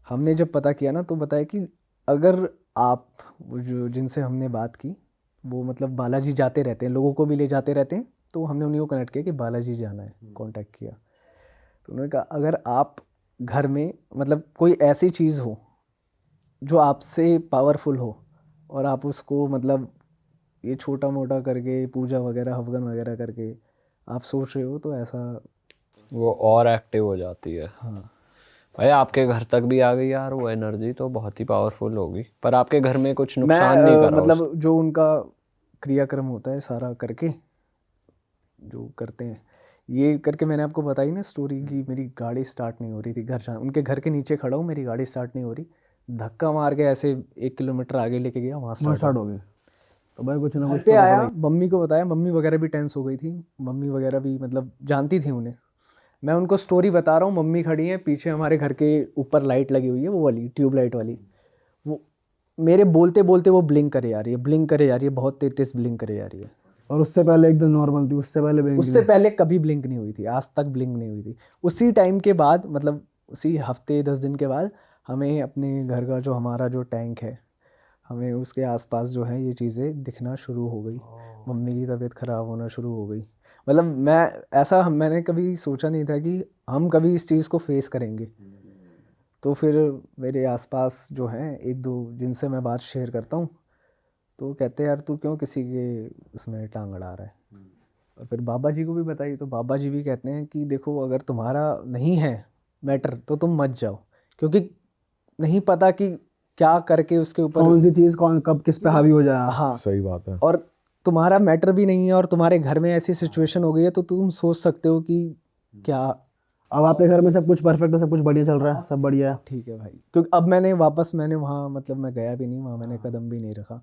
हमने जब पता किया ना तो बताया कि अगर आप जो जिनसे हमने बात की वो मतलब बालाजी जाते रहते हैं, लोगों को भी ले जाते रहते हैं, तो हमने उन्हीं को कनेक्ट किया कि बालाजी जाना है, कांटेक्ट किया। तो उन्होंने कहा अगर आप घर में मतलब कोई ऐसी चीज़ हो जो आपसे पावरफुल हो और आप उसको मतलब ये छोटा मोटा करके पूजा वगैरह हवन वगैरह करके आप सोच रहे हो, तो ऐसा वो और एक्टिव हो जाती है। हाँ भाई आपके घर तक भी आ गई यार वो एनर्जी, तो बहुत ही पावरफुल होगी। पर आपके घर में कुछ मैं नुकसान नहीं करा मतलब जो उनका क्रियाक्रम होता है सारा करके जो करते हैं, ये करके मैंने आपको बताई ना स्टोरी की, मेरी गाड़ी स्टार्ट नहीं हो रही थी, उनके घर के नीचे खड़ा हूँ, मेरी गाड़ी स्टार्ट नहीं हो रही, धक्का मार के ऐसे 1 किलोमीटर आगे लेके गया, वहाँ स्टार्ट हो गई। तो भाई कुछ ना कुछ पे तो आया, मम्मी को बताया, मम्मी वगैरह भी टेंस हो गई थी, मम्मी वगैरह भी मतलब जानती थी उन्हें। मैं उनको स्टोरी बता रहा हूँ, मम्मी खड़ी है पीछे, हमारे घर के ऊपर लाइट लगी हुई है, वो वाली ट्यूब लाइट वाली, वो मेरे बोलते बोलते वो ब्लिंक करे जा रही है, ब्लिंक करे जा रही है, बहुत तेज तेज ब्लिंक करे जा रही है। और उससे पहले एकदम नॉर्मल थी, उससे पहले कभी ब्लिंक नहीं हुई थी, आज तक ब्लिंक नहीं हुई थी। उसी टाइम के बाद मतलब उसी हफ्ते 10 दिन के बाद हमें अपने घर का जो हमारा जो टैंक है, हमें उसके आसपास जो है ये चीज़ें दिखना शुरू हो गई, मम्मी की तबीयत ख़राब होना शुरू हो गई। मतलब मैंने कभी सोचा नहीं था कि हम कभी इस चीज़ को फेस करेंगे। तो फिर मेरे आसपास जो हैं एक दो जिनसे मैं बात शेयर करता हूँ, तो वो कहते हैं यार तू क्यों किसी के उसमें टांग अड़ा रहा है। और फिर बाबा जी को भी बताई, तो बाबा जी भी कहते हैं कि देखो अगर तुम्हारा नहीं है मैटर तो तुम मत जाओ, क्योंकि नहीं पता कि क्या करके उसके ऊपर कौन सी चीज़ कौन कब किस पे हावी हो जाए। हाँ सही बात है। और तुम्हारा मैटर भी नहीं है और तुम्हारे घर में ऐसी सिचुएशन हो गई है, तो तुम सोच सकते हो कि क्या। अब आपके घर में सब कुछ परफेक्ट है, सब कुछ बढ़िया चल रहा है, सब बढ़िया है। ठीक है भाई, क्योंकि अब मैंने वहाँ मतलब मैं गया भी नहीं, वहाँ मैंने कदम भी नहीं रखा,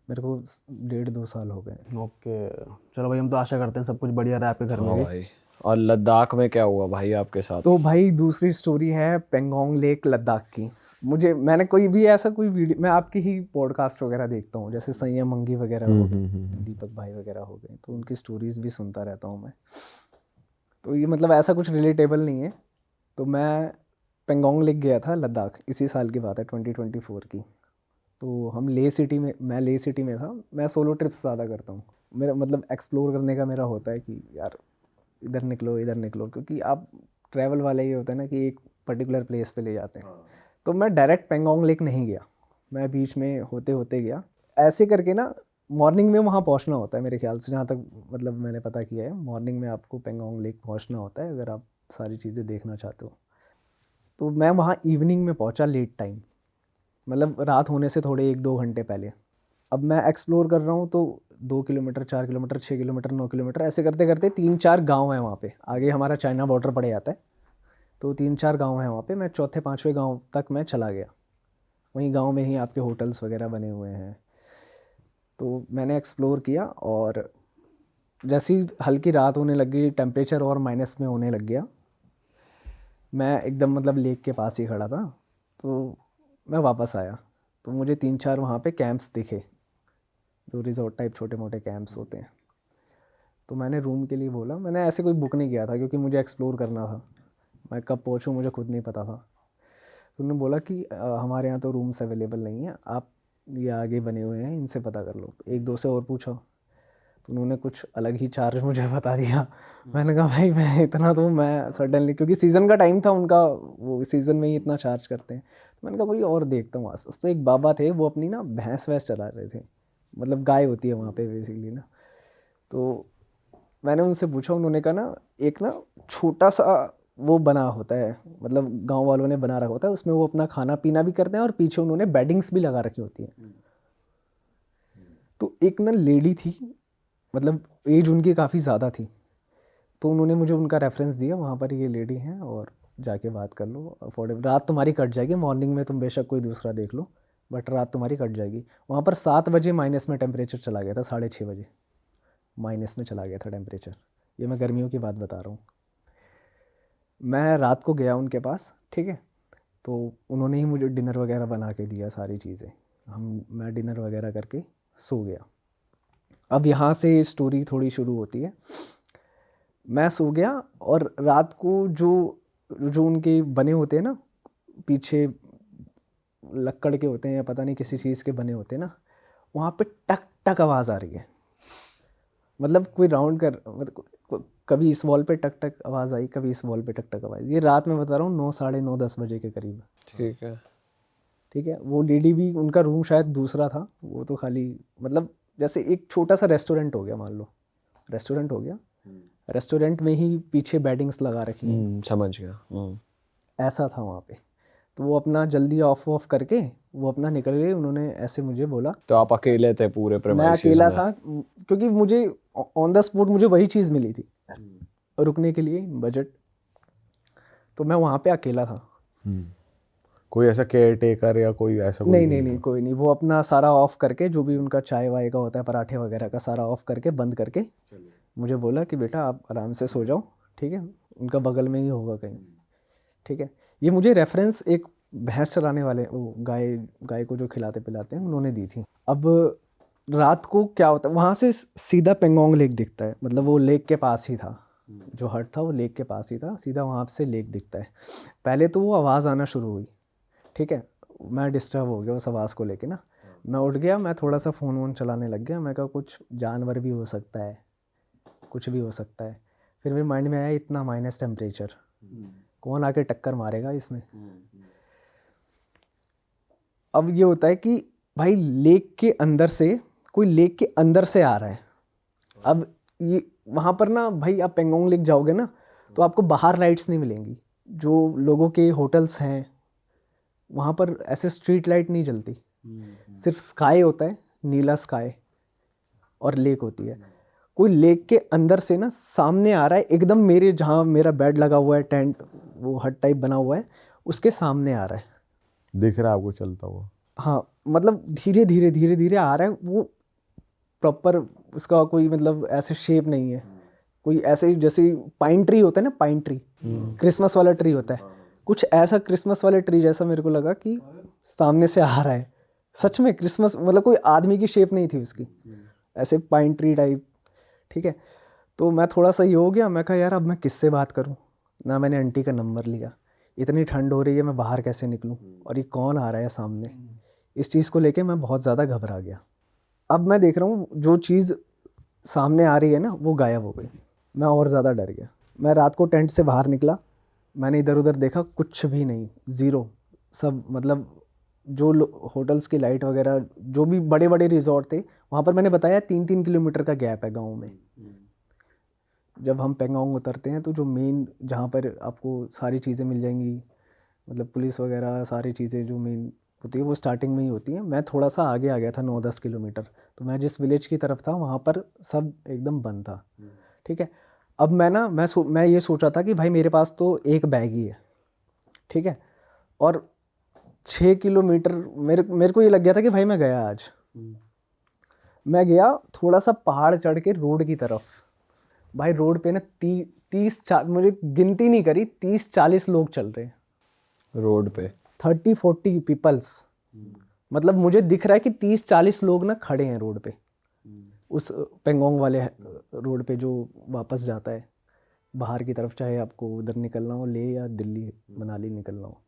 मेरे को 1.5-2 साल हो गए। ओके चलो भाई, हम तो आशा करते हैं सब कुछ बढ़िया रहा आपके घर में हाँ भी। भाई। और लद्दाख में क्या हुआ भाई आपके साथ? तो भाई दूसरी स्टोरी है पेंगोंग लेक लद्दाख की। मैंने कोई भी ऐसा कोई वीडियो, मैं आपकी ही पॉडकास्ट वगैरह देखता हूँ, जैसे संयम मंगी वगैरह हो गए, दीपक भाई वगैरह हो गए, तो उनकी स्टोरीज भी सुनता रहता हूँ मैं। तो ये मतलब ऐसा कुछ रिलेटेबल नहीं है। तो मैं पेंगोंग लेक गया था लद्दाख, इसी साल की बात है 2024 की। तो मैं ले सिटी में था। मैं सोलो ट्रिप्स ज़्यादा करता हूँ, मेरा मतलब एक्सप्लोर करने का मेरा होता है कि यार इधर निकलो, क्योंकि आप ट्रैवल वाला ये होता है ना कि एक पर्टिकुलर प्लेस पे ले जाते हैं। तो मैं डायरेक्ट पेंगोंग लेक नहीं गया, मैं बीच में होते होते गया ऐसे करके ना। मॉर्निंग में वहाँ पहुँचना होता है मेरे ख्याल से, जहाँ तक मतलब मैंने पता किया है, मॉर्निंग में आपको पेंगोंग लेक पहुँचना होता है अगर आप सारी चीज़ें देखना चाहते हो। तो मैं वहाँ इवनिंग में पहुँचा, लेट टाइम, मतलब रात होने से थोड़े 1-2 घंटे पहले। अब मैं एक्सप्लोर कर रहा हूँ तो 2 किलोमीटर, 4 किलोमीटर, 6 किलोमीटर, 9 किलोमीटर ऐसे करते करते 3-4 गांव हैं वहाँ पे, आगे हमारा चाइना बॉर्डर पड़ जाता है। तो 3-4 गांव हैं वहाँ पे। मैं चौथे 5वें गांव तक मैं चला गया। वहीं गांव में ही आपके होटल्स वगैरह बने हुए हैं। तो मैंने एक्सप्लोर किया, और जैसी हल्की रात होने लगी, टेम्परेचर और माइनस में होने लग गया। मैं एकदम मतलब लेक के पास ही खड़ा था। तो मैं वापस आया तो मुझे 3-4 वहाँ पे कैंप्स दिखे, जो रिजॉर्ट टाइप छोटे मोटे कैंप्स होते हैं। तो मैंने रूम के लिए बोला। मैंने ऐसे कोई बुक नहीं किया था क्योंकि मुझे एक्सप्लोर करना था। मैं कब पहुँचूँ मुझे खुद नहीं पता था। तो उन्होंने बोला कि हमारे यहाँ तो रूम्स अवेलेबल नहीं है, आप ये आगे बने हुए हैं, इनसे पता कर लो। एक दो से और पूछा तो उन्होंने कुछ अलग ही चार्ज मुझे बता दिया। मैंने कहा भाई मैं इतना तो मैं सडनली, क्योंकि सीज़न का टाइम था उनका, वो सीज़न में ही इतना चार्ज करते हैं। तो मैंने कहा कोई और देखता हूँ आस पास। तो एक बाबा थे, वो अपनी ना भैंस वैंस चला रहे थे, मतलब गाय होती है वहाँ पे बेसिकली ना। तो मैंने उनसे पूछा, उन्होंने कहा ना एक ना छोटा सा वो बना होता है, मतलब गांव वालों ने बना रखा होता है, उसमें वो अपना खाना पीना भी करते हैं और पीछे उन्होंने बेडिंग्स भी लगा रखी होती हैं। तो एक ना लेडी थी, मतलब एज उनकी काफ़ी ज़्यादा थी। तो उन्होंने मुझे उनका रेफरेंस दिया, वहाँ पर ये लेडी हैं और जाके बात कर लो, अफोर्डेबल, रात तुम्हारी कट जाएगी। मॉर्निंग में तुम बेशक कोई दूसरा देख लो, बट रात तुम्हारी कट जाएगी। वहाँ पर 7 बजे माइनस में टेम्परेचर चला गया था, 6:30 बजे माइनस में चला गया था टेम्परेचर। ये मैं गर्मियों की बात बता रहा हूँ। मैं रात को गया उनके पास, ठीक है। तो उन्होंने ही मुझे डिनर वगैरह बना के दिया, सारी चीज़ें। मैं डिनर वगैरह करके सो गया। अब यहाँ से स्टोरी थोड़ी शुरू होती है। मैं सो गया और रात को जो जो उनके बने होते हैं ना, पीछे लक्कड़ के होते हैं या पता नहीं किसी चीज़ के बने होते हैं ना, वहाँ पे टक टक आवाज़ आ रही है। मतलब कोई राउंड कर, मतलब कभी इस वॉल पे टक टक आवाज़ आई, कभी इस वॉल पे टक टक आवाज़। ये रात में बता रहा हूँ 9, साढ़े 9, 10 बजे के करीब। ठीक है। ठीक है। वो लेडी भी, उनका रूम शायद दूसरा था, वो तो खाली मतलब जैसे एक छोटा सा रेस्टोरेंट हो गया, मान लो रेस्टोरेंट हो गया, रेस्टोरेंट में ही पीछे बेडिंग्स लगा रखी हैं, समझ गया। ऐसा था वहाँ पे। तो वो अपना जल्दी ऑफ करके वो अपना निकल गए। उन्होंने ऐसे मुझे बोला, तो आप अकेले थे पूरे मैं प्रेमाइसेस अकेला में? था क्योंकि मुझे ऑन द स्पॉट मुझे वही चीज़ मिली थी रुकने के लिए, बजट। तो मैं वहाँ पे अकेला था। कोई ऐसा केयर टेकर या कोई ऐसा कोई नहीं, कोई नहीं। वो अपना सारा ऑफ करके, जो भी उनका चाय वाय का होता है, पराठे वगैरह का सारा ऑफ करके बंद करके मुझे बोला कि बेटा आप आराम से सो जाओ, ठीक है। उनका बगल में ही होगा कहीं, ठीक है। ये मुझे रेफरेंस एक भैंस चराने वाले, वो गाय को जो खिलाते पिलाते हैं, उन्होंने दी थी। अब रात को क्या होता है, वहाँ से सीधा पेंगोंग लेक दिखता है, मतलब वो लेक के पास ही था, जो हट था वो लेक के पास ही था, सीधा वहाँ से लेक दिखता है। पहले तो वो आवाज़ आना शुरू हुई, ठीक है। मैं डिस्टर्ब हो गया उस आवाज़ को लेके ना। मैं उठ गया, मैं थोड़ा सा फ़ोन वोन चलाने लग गया। मैं कहा कुछ जानवर भी हो सकता है, कुछ भी हो सकता है। फिर मेरे माइंड में आया इतना माइनस टेम्परेचर, कौन आके टक्कर मारेगा इसमें। अब ये होता है कि भाई लेक के अंदर से, कोई लेक के अंदर से आ रहा है। अब ये वहाँ पर ना भाई, आप पेंगोंग लेक जाओगे ना तो आपको बाहर लाइट्स नहीं मिलेंगी। जो लोगों के होटल्स हैं वहाँ पर ऐसे स्ट्रीट लाइट नहीं जलती, सिर्फ स्काई होता है, नीला स्काई, और लेक होती है। कोई लेक के अंदर से ना सामने आ रहा है एकदम, मेरे जहाँ मेरा बेड लगा हुआ है, टेंट वो हट टाइप बना हुआ है, उसके सामने आ रहा है। दिख रहा है आपको चलता हुआ? हाँ, मतलब धीरे धीरे आ रहा है वो। प्रॉपर उसका कोई मतलब ऐसे शेप नहीं है, कोई ऐसे जैसे पाइन ट्री होता है ना, पाइन ट्री, क्रिसमस वाला ट्री होता है, कुछ ऐसा क्रिसमस वाले ट्री जैसा मेरे को लगा कि सामने से आ रहा है। सच में क्रिसमस, मतलब कोई आदमी की शेप नहीं थी उसकी, ऐसे पाइन ट्री टाइप, ठीक है। तो मैं थोड़ा सा ये हो गया, मैं कहा यार अब मैं किससे बात करूं। ना मैंने आंटी का नंबर लिया, इतनी ठंड हो रही है, मैं बाहर कैसे निकलूं, और ये कौन आ रहा है सामने। इस चीज़ को लेके मैं बहुत ज़्यादा घबरा गया। अब मैं देख रहा हूँ जो चीज़ सामने आ रही है ना वो गायब हो गई। मैं और ज़्यादा डर गया। मैं रात को टेंट से बाहर निकला, मैंने इधर उधर देखा, कुछ भी नहीं, ज़ीरो। सब मतलब जो होटल्स की लाइट वगैरह, जो भी बड़े बड़े रिजॉर्ट थे वहाँ पर, मैंने बताया 3-3 किलोमीटर का गैप है गाँव में। जब हम पेंगोंग उतरते हैं तो जो मेन, जहाँ पर आपको सारी चीज़ें मिल जाएंगी, मतलब पुलिस वगैरह सारी चीज़ें जो मेन होती है वो स्टार्टिंग में ही होती है। मैं थोड़ा सा आगे आ गया था, 9-10 किलोमीटर। तो मैं जिस विलेज की तरफ था वहाँ पर सब एकदम बंद था, ठीक है। अब मैं ये सोचा था कि भाई मेरे पास तो एक बैग ही है, ठीक है। और 6 किलोमीटर मेरे को ये लग गया था कि भाई मैं गया आज। मैं गया थोड़ा सा पहाड़ चढ़ के रोड की तरफ, भाई रोड पे ना 30 मुझे गिनती नहीं करी, 30-40 लोग चल रहे हैं रोड पे। 30-40 पीपल्स, मतलब मुझे दिख रहा है कि 30-40 लोग ना खड़े हैं रोड पे, उस पेंगोंग वाले रोड पे जो वापस जाता है बाहर की तरफ, चाहे आपको उधर निकलना हो ले या दिल्ली मनाली निकलना हो,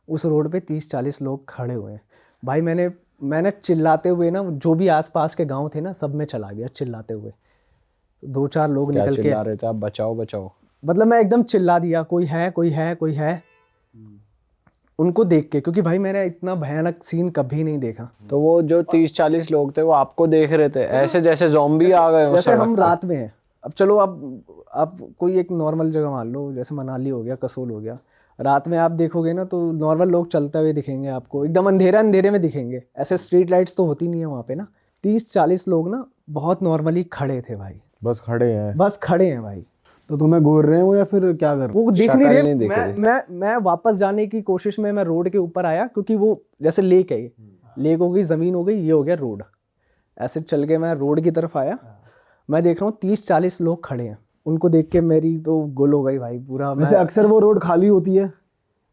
उस रोड पे 30-40 लोग खड़े हुए हैं। भाई मैंने चिल्लाते हुए ना, जो भी आसपास के गांव थे ना सब में चला गया चिल्लाते हुए। 2-4 लोग क्या निकल के, चिल्ला रहे थे आप? बचाओ बचाओ। मतलब मैं एकदम चिल्ला दिया, कोई है कोई है कोई है, उनको देख के, क्योंकि भाई मैंने इतना भयानक सीन कभी नहीं देखा। तो वो जो 30-40 लोग थे वो आपको देख रहे थे ऐसे जैसे ज़ॉम्बी आ गए हो जैसे सड़क हम पे? रात में हैं। अब चलो आप कोई एक नॉर्मल जगह मान लो, जैसे मनाली हो गया, कसोल हो गया, रात में आप देखोगे ना तो नॉर्मल लोग चलते हुए दिखेंगे आपको, एकदम अंधेरे में दिखेंगे, ऐसे स्ट्रीट लाइट्स तो होती नहीं है वहाँ पे ना। 30-40 लोग ना बहुत नॉर्मली खड़े थे भाई, बस खड़े हैं। बस खड़े हैं भाई। तो तुम्हें घूर रहे हो या फिर क्या कर रहे हो? वो दिख शक्ल नहीं नहीं रहे। दिख मैं वापस जाने की कोशिश में मैं रोड के ऊपर आया, क्योंकि वो जैसे लेक है, लेक हो गई, ज़मीन हो गई, ये हो गया रोड। ऐसे चल के मैं रोड की तरफ आया, मैं देख रहा हूँ 30-40 लोग खड़े हैं। उनको देख के मेरी तो गुल हो गई भाई पूरा। वैसे अक्सर वो रोड खाली होती है?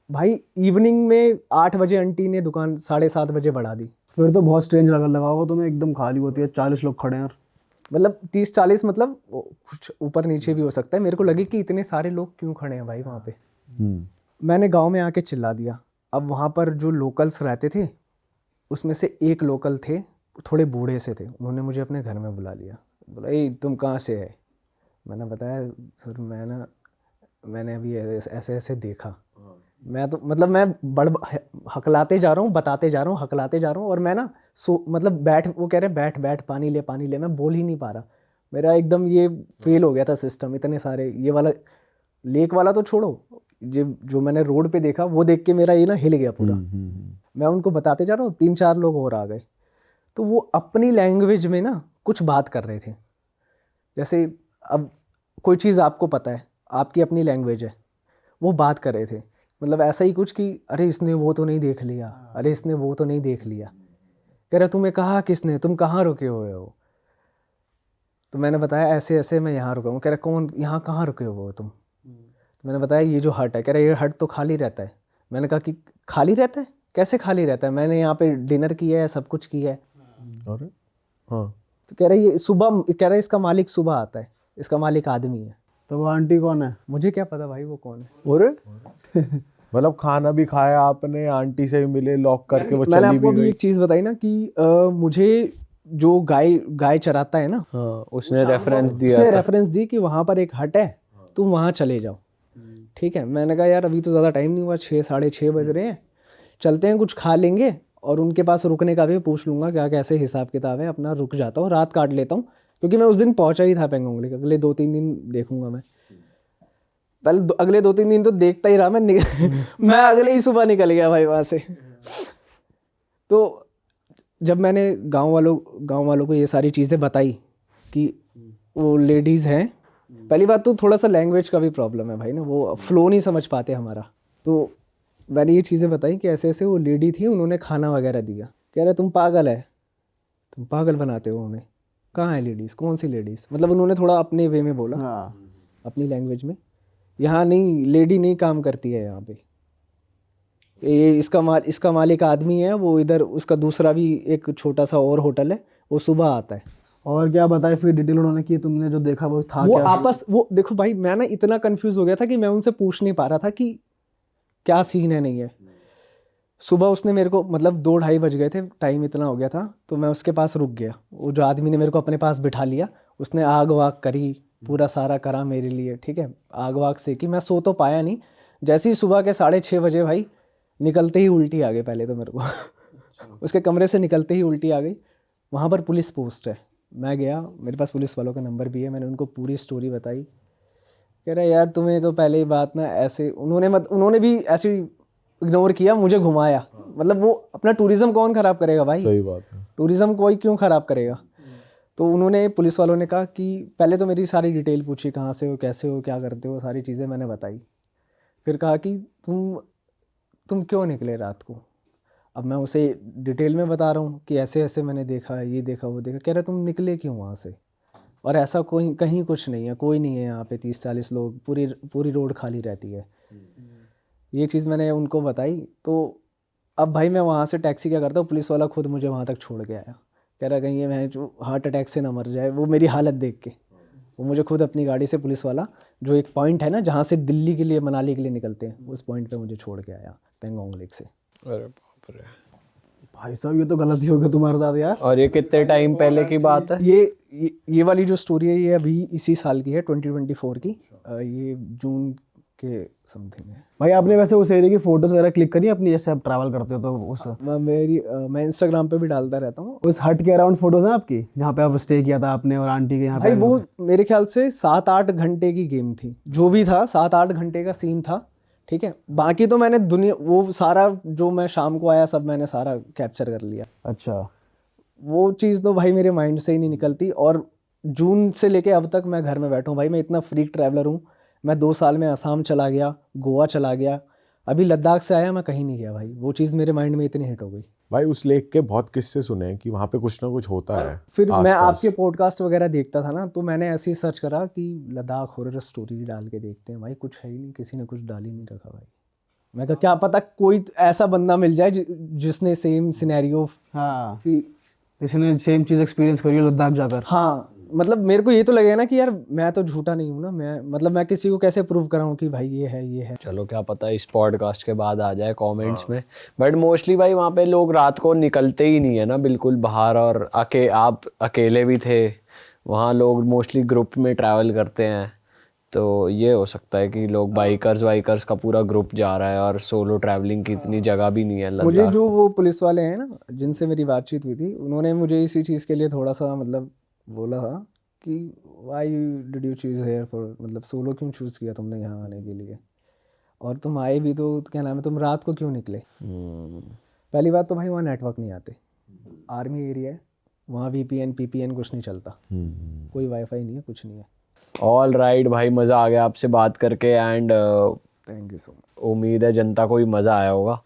भाई इवनिंग में 8 बजे आंटी ने दुकान 7:30 बजे बढ़ा दी। फिर तो बहुत स्ट्रेंज लगा होगा तुम्हें, एकदम खाली होती है, 40 लोग खड़े हैं। मतलब 30-40 मतलब कुछ ऊपर नीचे भी हो सकता है। मेरे को लगे कि इतने सारे लोग क्यों खड़े हैं भाई वहाँ पे। मैंने गांव में आके चिल्ला दिया। अब वहाँ पर जो लोकल्स रहते थे उसमें से एक लोकल थे, थोड़े बूढ़े से थे, उन्होंने मुझे अपने घर में बुला लिया। बोला ए तुम कहाँ से है? मैंने बताया सर मैंने अभी ऐसे ऐसे देखा। मैं तो मतलब मैं हकलाते जा रहा हूँ, बताते जा रहा हूँ, हकलाते जा रहा हूँ, और मैं ना मतलब वो कह रहे बैठ बैठ पानी ले, मैं बोल ही नहीं पा रहा। मेरा एकदम ये फेल हो गया था सिस्टम। इतने सारे, ये वाला लेक वाला तो छोड़ो, जो मैंने रोड पे देखा वो देख के मेरा ये ना हिल गया पूरा। मैं उनको बताते जा रहा हूँ, 3-4 लोग और आ गए, तो वो अपनी लैंग्वेज में ना कुछ बात कर रहे थे। जैसे अब कोई चीज़ आपको पता है, आपकी अपनी लैंग्वेज है, वो बात कर रहे थे, मतलब ऐसा ही कुछ कि अरे इसने वो तो नहीं देख लिया, अरे इसने वो तो नहीं देख लिया। कह रहा तुम्हें कहा किसने, तुम कहाँ रुके हुए हो? तो मैंने बताया ऐसे ऐसे मैं यहाँ रुका हूँ। कह रहा कौन, यहाँ कहाँ रुके हुए हो तुम? तो मैंने बताया ये जो हट है। कह रहा ये हट तो खाली रहता है। मैंने कहा कि खाली रहता है? कैसे खाली रहता है? मैंने यहाँ पे डिनर किया है, सब कुछ किया है। अरे हाँ। तो कह रहा ये सुबह, कह रहा इसका मालिक सुबह आता है, इसका मालिक आदमी है। तो वो आंटी कौन है? मुझे क्या पता भाई वो कौन है। और मतलब खाना भी खाया आपने, आंटी से भी मिले, लॉक करके वो मैंने चली आपको भी अभी गई। एक चीज़ बताई ना कि मुझे जो गाय चराता है ना, हाँ, उसने रेफरेंस दिया उसने था। रेफरेंस दी कि वहाँ पर एक हट है, तुम वहाँ चले जाओ। ठीक है, मैंने कहा यार अभी तो ज़्यादा टाइम नहीं हुआ, 6-6:30 बज रहे हैं, चलते हैं कुछ खा लेंगे और उनके पास रुकने का भी पूछ लूँगा क्या कैसे हिसाब किताब है, अपना रुक जाता हूँ, रात काट लेता हूँ, क्योंकि मैं उस दिन पहुँचा ही था पेंगोंग लेक। अगले 2-3 दिन देखूंगा मैं। पहले अगले 2-3 दिन तो देखता ही रहा मैं मैं अगले ही सुबह निकल गया भाई वहाँ से। तो जब मैंने गांव वालों को ये सारी चीज़ें बताई कि वो लेडीज़ हैं, पहली बात तो थोड़ा सा लैंग्वेज का भी प्रॉब्लम है भाई ना, वो फ्लो नहीं समझ पाते हमारा। तो मैंने ये चीज़ें बताई कि ऐसे ऐसे वो लेडी थी, उन्होंने खाना वगैरह दिया। कह रहे तुम पागल है, तुम पागल बनाते हो हमें। कहाँ है लेडीज़, कौन सी लेडीज़? मतलब उन्होंने थोड़ा अपने वे में बोला, अपनी लैंग्वेज में। यहाँ नहीं, लेडी नहीं काम करती है यहाँ पे। ये इसका मालिक आदमी है, वो इधर उसका दूसरा भी एक छोटा सा और होटल है, वो सुबह आता है। और क्या बताया फिर डिटेल उन्होंने कि तुमने जो देखा वो था वो क्या? वो देखो भाई, मैं ना इतना कंफ्यूज हो गया था कि मैं उनसे पूछ नहीं पा रहा था कि क्या सीन है नहीं है। सुबह उसने मेरे को, मतलब 2-2:30 बज गए थे, टाइम इतना हो गया था, तो मैं उसके पास रुक गया। वो जो आदमी ने मेरे को अपने पास बिठा लिया, उसने आग वाग करी, पूरा सारा करा मेरे लिए। ठीक है, आग वाग सेकी, मैं सो तो पाया नहीं। जैसे ही सुबह के 6:30 बजे भाई निकलते ही उल्टी आ गई पहले तो मेरे को उसके कमरे से निकलते ही उल्टी आ गई। वहाँ पर पुलिस पोस्ट है, मैं गया, मेरे पास पुलिस वालों का नंबर भी है, मैंने उनको पूरी स्टोरी बताई। कह रहा यार तुम्हें तो पहले ही बात ना ऐसे, उन्होंने भी ऐसे इग्नोर किया, मुझे घुमाया। मतलब वो अपना टूरिज़्म कौन ख़राब करेगा भाई? सही बात है। टूरिज़्म कोई क्यों ख़राब करेगा? तो उन्होंने, पुलिस वालों ने कहा कि पहले तो मेरी सारी डिटेल पूछी, कहाँ से हो, कैसे हो, क्या करते हो, सारी चीज़ें मैंने बताई। फिर कहा कि तुम तुम क्यों निकले रात को? अब मैं उसे डिटेल में बता रहा हूँ कि ऐसे ऐसे मैंने देखा, ये देखा, वो देखा। कह रहा तुम निकले क्यों वहाँ से? और ऐसा कोई कहीं कुछ नहीं है, कोई नहीं है यहाँ पे, 30-40 लोग, पूरी पूरी रोड खाली रहती है। ये चीज़ मैंने उनको बताई। तो अब भाई मैं वहाँ से टैक्सी क्या करता हूँ, पुलिस वाला खुद मुझे वहाँ तक छोड़ के आया। कह रहा कहीं ये मैं जो हार्ट अटैक से ना मर जाए, वो मेरी हालत देख के। वो मुझे खुद अपनी गाड़ी से, पुलिस वाला, जो एक पॉइंट है ना जहाँ से दिल्ली के लिए, मनाली के लिए निकलते हैं, उस पॉइंट पे मुझे छोड़ के आया पेंगोंग लेक से। अरे बाप रे। भाई साहब ये तो गलती हो गई तुम्हारे साथ यार। और ये कितने टाइम पहले की बात है? ये वाली जो स्टोरी है ये अभी इसी साल की है, 2024 की। ये जून के समथिंग है। भाई आपने वैसे उस एरिया की फोटोज वगैरह क्लिक करी अपनी, जैसे आप ट्रैवल करते हो तो उस मैं इंस्टाग्राम पे भी डालता रहता हूँ। उस हट के अराउंड फोटोज हैं आपकी जहाँ पे आप स्टे किया था आपने और आंटी के यहाँ भाई पे? वो मेरे ख्याल से 7-8 घंटे की गेम थी, जो भी था 7-8 घंटे का सीन था, ठीक है। बाकी तो मैंने दुनिया, वो सारा जो मैं शाम को आया सब मैंने सारा कैप्चर कर लिया। अच्छा। वो चीज़ तो भाई मेरे माइंड से ही नहीं निकलती। और जून से लेके अब तक मैं घर में बैठा हूँ भाई। मैं इतना फ्रीक ट्रैवलर हूँ। मैं 2 साल में असम चला गया, गोवा चला गया, अभी लद्दाख से आया, मैं कहीं नहीं गया भाई। वो चीज़ मेरे माइंड में इतनी हिट हो गई। भाई उस लेक के बहुत किस्से सुने हैं कि वहाँ पे कुछ ना कुछ होता है। फिर मैं आसपास। आपके पॉडकास्ट वगैरह देखता था ना, तो मैंने ऐसे ही सर्च करा कि लद्दाख हॉरर स्टोरी डाल के देखते हैं। भाई कुछ है ही नहीं, किसी ने कुछ डाल ही नहीं रखा भाई। मैं कहा क्या पता कोई ऐसा बंदा मिल जाए जिसने सेम सिनेरियो, हाँ, इसने सेम चीज़ एक्सपीरियंस करी है लद्दाख जाकर। हाँ मतलब मेरे को ये तो लगेगा ना कि यार मैं तो झूठा नहीं हूँ ना। मैं किसी को कैसे प्रूव कराऊँ कि भाई ये है। चलो क्या पता इस पॉडकास्ट के बाद आ जाए कमेंट्स में। बट मोस्टली भाई वहाँ पे लोग रात को निकलते ही नहीं है ना बिल्कुल बाहर। और आप अकेले भी थे वहाँ, लोग मोस्टली ग्रुप में ट्रैवल करते हैं। तो ये हो सकता है कि लोग बाइकर्स का पूरा ग्रुप जा रहा है और सोलो ट्रैवलिंग की इतनी जगह भी नहीं है मुझे लद्दाख। जो वो पुलिस वाले हैं ना जिनसे मेरी बातचीत हुई थी, उन्होंने मुझे इसी चीज़ के लिए थोड़ा सा मतलब बोला था कि why did you choose here for, मतलब सोलो क्यों चूज़ किया तुमने यहाँ आने के लिए, और तुम आए भी तो क्या नाम है, तुम रात को क्यों निकले। पहली बात तो भाई वहाँ नेटवर्क नहीं आते, आर्मी एरिया है, वहाँ VPN PPN कुछ नहीं चलता, कोई वाईफाई नहीं है, कुछ नहीं है। ऑल राइट भाई, मज़ा आ गया आपसे बात करके। And thank you so much. उम्मीद है जनता को भी मज़ा आया होगा।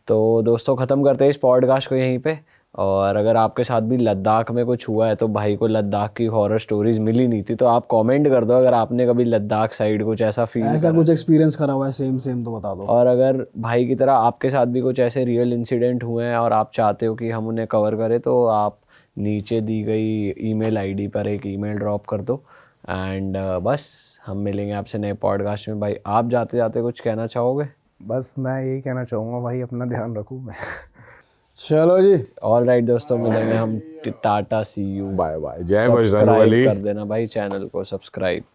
तो दोस्तों ख़त्म करते हैं इस पॉडकास्ट को यहीं पे। और अगर आपके साथ भी लद्दाख में कुछ हुआ है तो भाई को लद्दाख की हॉरर स्टोरीज मिली नहीं थी तो आप कमेंट कर दो अगर आपने कभी लद्दाख साइड कुछ ऐसा कुछ एक्सपीरियंस करा हुआ है सेम तो बता दो। और अगर भाई की तरह आपके साथ भी कुछ ऐसे रियल इंसिडेंट हुए हैं और आप चाहते हो कि हम उन्हें कवर करें तो आप नीचे दी गई ईमेल आईडी पर एक ईमेल ड्रॉप कर दो। एंड बस हम मिलेंगे आपसे नए पॉडकास्ट में। भाई आप जाते जाते कुछ कहना चाहोगे? बस मैं यही कहना चाहूँगा भाई, अपना ध्यान रखूँ मैं। चलो जी, ऑल राइट दोस्तों, मिलेंगे हम। टाटा, सी यू, बाय बाय। जय बजरंगबली। कर देना भाई चैनल को सब्सक्राइब।